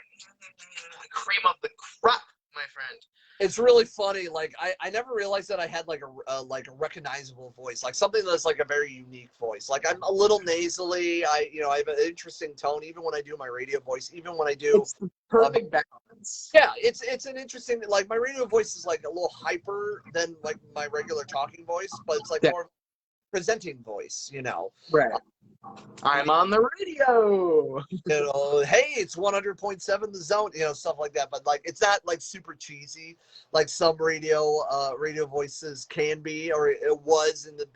cream of the crop, my friend. It's really funny. Like I never realized that I had like a recognizable voice, like something that's like a very unique voice. Like I'm a little nasally. I have an interesting tone, even when I do my radio voice, even when I do. It's the perfect balance. Yeah, it's an interesting. Like my radio voice is like a little hyper than like my regular talking voice, but it's like more presenting voice, you know. Right. I'm on the radio. You know, hey, it's 100.7 The Zone, you know, stuff like that. But like, it's not like super cheesy, like some radio voices can be, or it was in the.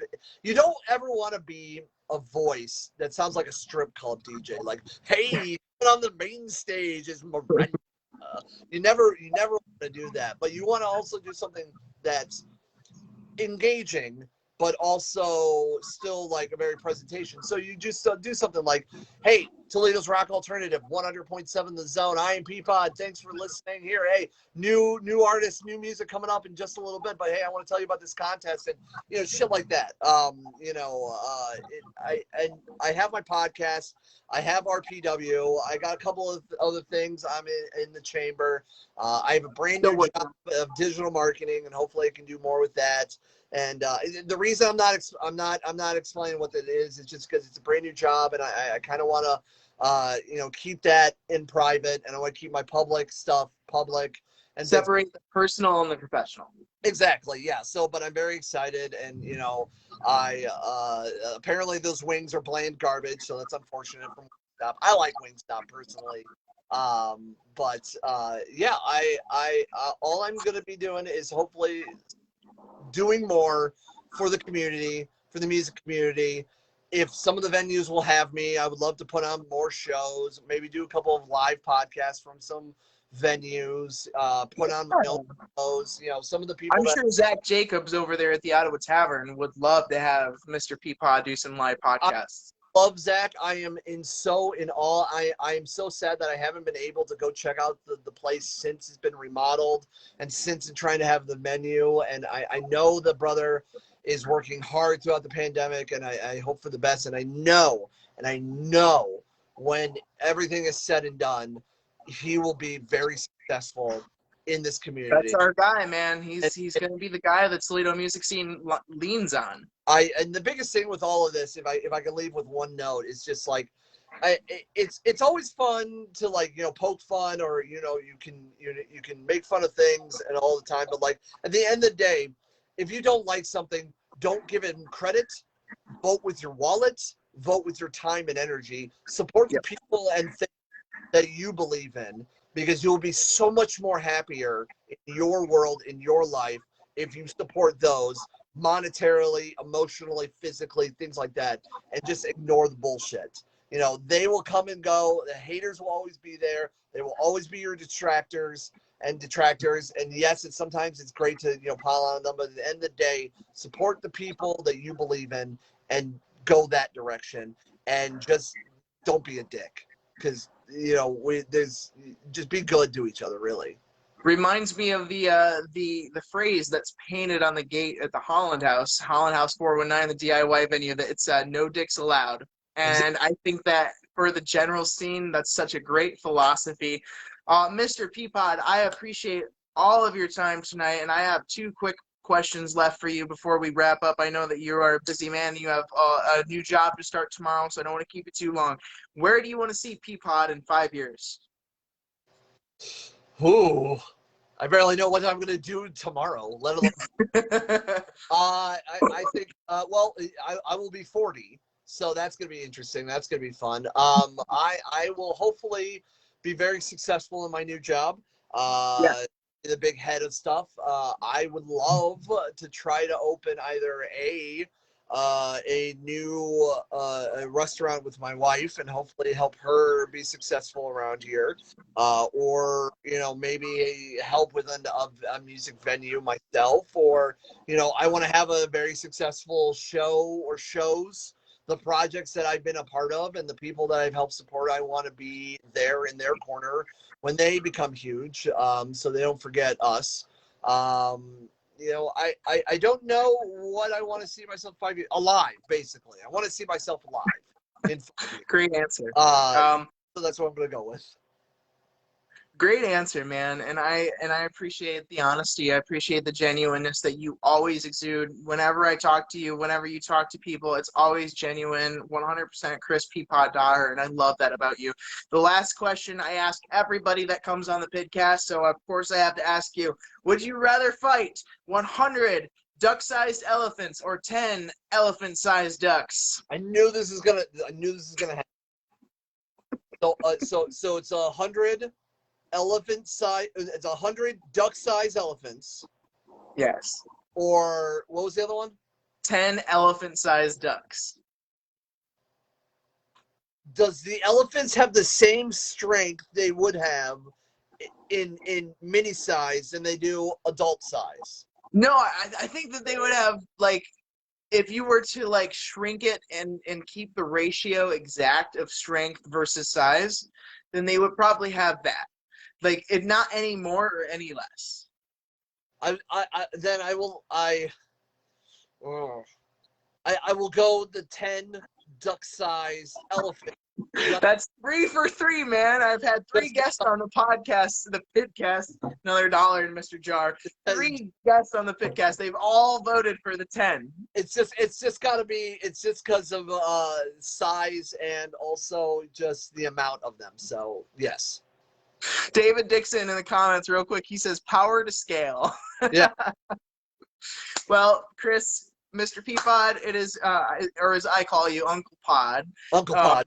You don't ever want to be a voice that sounds like a strip club DJ. Like, hey, on the main stage is Miranda. You never want to do that, but you want to also do something that's engaging, but also still like a very presentation. So you just do something like, hey, Toledo's Rock Alternative, 100.7 The Zone. I am Peapod. Thanks for listening here. Hey, new artists, new music coming up in just a little bit. But hey, I want to tell you about this contest and, you know, shit like that. I have my podcast. I have RPW. I got a couple of other things. I'm in the chamber. I have a brand new job of digital marketing, and hopefully I can do more with that. And the reason I'm not explaining what that is just because it's a brand new job, and I kind of want to keep that in private, and I want to keep my public stuff public and separate the personal and the professional. Exactly, yeah. So, but I'm very excited, and you know, I apparently those wings are bland garbage, so that's unfortunate for Wingstop. I like Wingstop personally. Yeah, I all I'm gonna be doing is hopefully doing more for the community, for the music community. If some of the venues will have me, I would love to put on more shows, maybe do a couple of live podcasts from some venues, put on my own shows. You know, some of the people. I'm sure Zach Jacobs over there at the Ottawa Tavern would love to have Mr. Peapod do some live podcasts. I love Zach. I am in awe. I am so sad that I haven't been able to go check out the place since it's been remodeled and since it's trying to have the menu. And I know the brother is working hard throughout the pandemic, and I hope for the best. And I know when everything is said and done, he will be very successful in this community. That's our guy, man. He's going to be the guy that Toledo music scene leans on. And the biggest thing with all of this, if I can leave with one note, is just like, it's always fun to, like, you know, poke fun, or you know, you can make fun of things and all the time, but like at the end of the day, if you don't like something, don't give it credit. Vote with your wallet. Vote with your time and energy. Support the people and things that you believe in, because you'll be so much more happier in your world, in your life, if you support those monetarily, emotionally, physically, things like that, and just ignore the bullshit. You know, they will come and go. The haters will always be there. They will always be your detractors. And yes, sometimes it's great to, you know, pile on them, but at the end of the day, support the people that you believe in and go that direction, and just don't be a dick, because, you know, just be good to each other, really. Reminds me of the phrase that's painted on the gate at the Holland House 419, the DIY venue, that it's no dicks allowed. And I think that for the general scene, that's such a great philosophy. Mr. Peapod, I appreciate all of your time tonight, and I have two quick questions left for you before we wrap up. I know that you are a busy man. You have a new job to start tomorrow, so I don't want to keep it too long. Where do you want to see Peapod in 5 years? Ooh, I barely know what I'm going to do tomorrow, let alone. I think, I will be 40, so that's going to be interesting. That's going to be fun. I will hopefully be very successful in my new job. The big head of stuff. I would love to try to open either a new restaurant with my wife, and hopefully help her be successful around here, or, you know, maybe help with a music venue myself, or, you know, I want to have a very successful show or shows. The projects that I've been a part of and the people that I've helped support, I want to be there in their corner when they become huge, so they don't forget us. You know, I don't know what I want to see myself 5 years alive. Basically, I want to see myself alive in 5 years. Great answer. So that's what I'm gonna go with. Great answer, man. And I appreciate the honesty. I appreciate the genuineness that you always exude. Whenever I talk to you, whenever you talk to people, it's always genuine, 100% Chris Peapod Daher, and I love that about you. The last question I ask everybody that comes on the PIDCAST, so of course I have to ask you, would you rather fight 100 duck-sized elephants or 10 elephant-sized ducks? I knew this is gonna happen. So it's 100 elephant size. It's 100 duck-sized elephants, Yes. or what was the other one? 10 elephant-sized ducks. Does the elephants have the same strength they would have in mini size than they do adult size? No, I think that they would have, like, if you were to, like, shrink it and keep the ratio exact of strength versus size, then they would probably have that. Like, if not any more or any less. Then I will go the 10 duck-sized elephant. That's 3 for 3, man. I've had 3 guests on the podcast, the PIDCAST. Another $1 in Mr. Jar. 3 guests on the PIDCAST. They've all voted for the 10. It's just got to be. It's just because of size and also just the amount of them. So yes. David Dixon in the comments, real quick. He says, "Power to scale." Yeah. Well, Chris, Mr. Peapod, it is, or as I call you, Uncle Pod. Uncle Pod.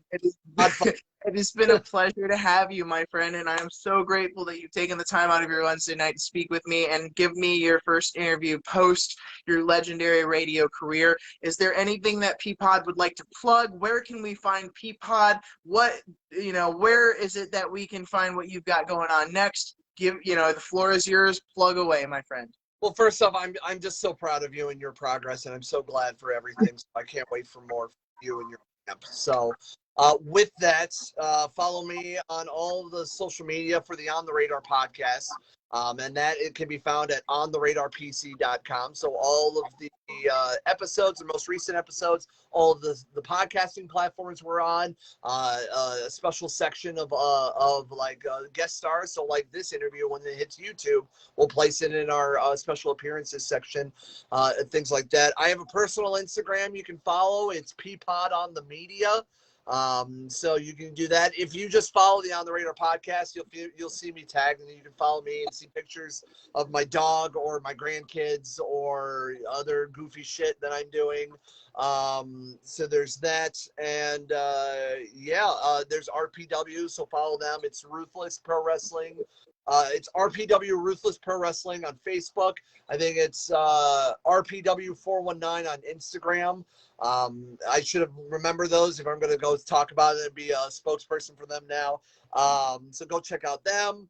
It has been a pleasure to have you, my friend, and I am so grateful that you've taken the time out of your Wednesday night to speak with me and give me your first interview post your legendary radio career. Is there anything that Peapod would like to plug? Where can we find Peapod? Where is it that we can find what you've got going on next? The floor is yours. Plug away, my friend. Well, first off, I'm just so proud of you and your progress, and I'm so glad for everything. So I can't wait for more from you and your camp. So with that, follow me on all of the social media for the On the Radar podcast. And that it can be found at ontheradarpc.com. So all of the episodes, the most recent episodes, all of the podcasting platforms we're on, a special section of guest stars. So like this interview, when it hits YouTube, we'll place it in our special appearances section, things like that. I have a personal Instagram you can follow. It's Peapod on the media. So you can do that. If you just follow the On the Radar podcast, you'll see me tagged, and then you can follow me and see pictures of my dog or my grandkids or other goofy shit that I'm doing. So there's that, and there's RPW. So follow them. It's Ruthless Pro Wrestling. It's RPW Ruthless Pro Wrestling on Facebook. I think it's RPW419 on Instagram. I should have remembered those if I'm going to go talk about it and be a spokesperson for them now. So go check out them.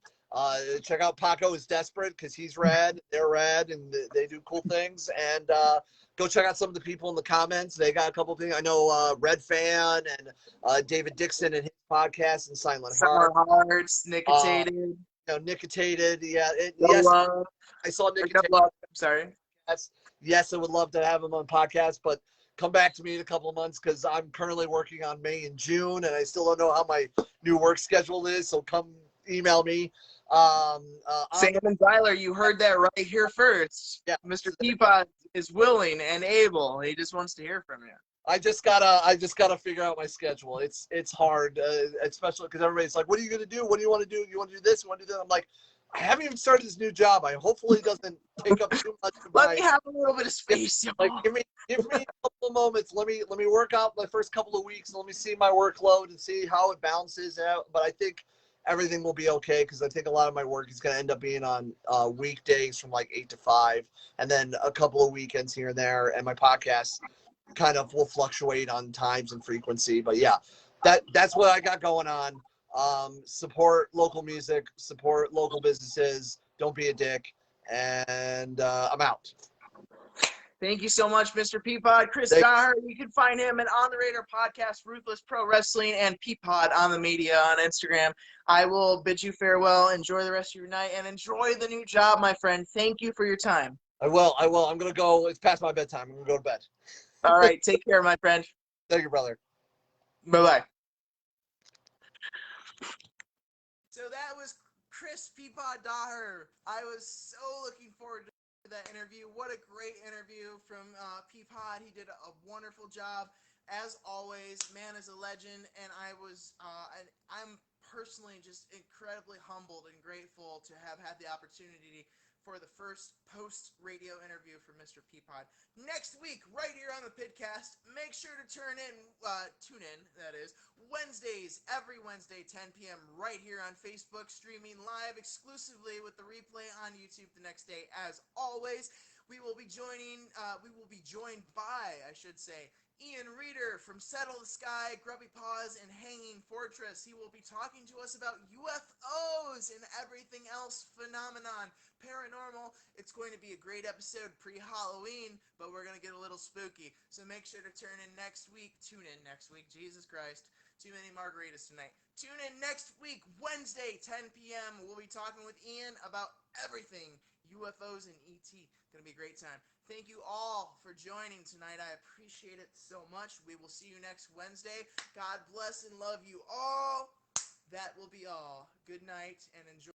Check out Paco is Desperate because he's rad. They're rad and they do cool things. And go check out some of the people in the comments. They got a couple of things. I know Red Fan and David Dixon and his podcast and Silent Hearts, Nicotinated. Nicotinated. Yeah. Yes. I saw Nicotinated. I'm sorry. Yes, I would love to have him on podcast, but come back to me in a couple of months because I'm currently working on May and June, and I still don't know how my new work schedule is. So come email me. Sam and Tyler, you heard that right here first. Yeah, Mr. Peapod is willing and able. He just wants to hear from you. I just gotta figure out my schedule. It's hard, especially because everybody's like, "What are you gonna do? What do you want to do? You want to do this? You want to do that?" I'm like, I haven't even started this new job. I hopefully it doesn't take up too much of Let me have a little bit of space. Like, give me a couple of moments. Let me work out my first couple of weeks. Let me see my workload and see how it balances out. But I think everything will be okay because I think a lot of my work is going to end up being on weekdays from like 8 to 5, and then a couple of weekends here and there. And my podcast kind of will fluctuate on times and frequency. But yeah, that's what I got going on. Support local music, support local businesses. Don't be a dick. And I'm out. Thank you so much, Mr. Peapod. Chris Daher, you can find him at On the Radar Podcast, Ruthless Pro Wrestling, and Peapod on the media on Instagram. I will bid you farewell. Enjoy the rest of your night and enjoy the new job, my friend. Thank you for your time. I will. I'm going to go. It's past my bedtime. I'm going to go to bed. All right. Take care, my friend. Thank you, brother. Bye-bye. So that was Chris Peapod Daher. I was so looking forward to that interview. What a great interview from Peapod. He did a wonderful job. As always, man is a legend, and I'm personally just incredibly humbled and grateful to have had the opportunity for the first post-radio interview for Mr. Peapod. Next week, right here on the PIDCAST, make sure to tune in, that is, Wednesdays, every Wednesday, 10 p.m., right here on Facebook, streaming live exclusively with the replay on YouTube the next day. As always, we will be joined by, I should say, Ian Reeder from Settle the Sky, Grubby Paws, and Hanging Fortress. He will be talking to us about UFOs and everything else phenomenon, paranormal. It's going to be a great episode pre-Halloween, but we're going to get a little spooky. So make sure to tune in next week. Jesus Christ. Too many margaritas tonight. Tune in next week, Wednesday, 10 p.m. We'll be talking with Ian about everything UFOs and ET. Gonna be a great time. Thank you all for joining tonight. I appreciate it so much. We will see you next Wednesday. God bless and love you all. That will be all. Good night and enjoy.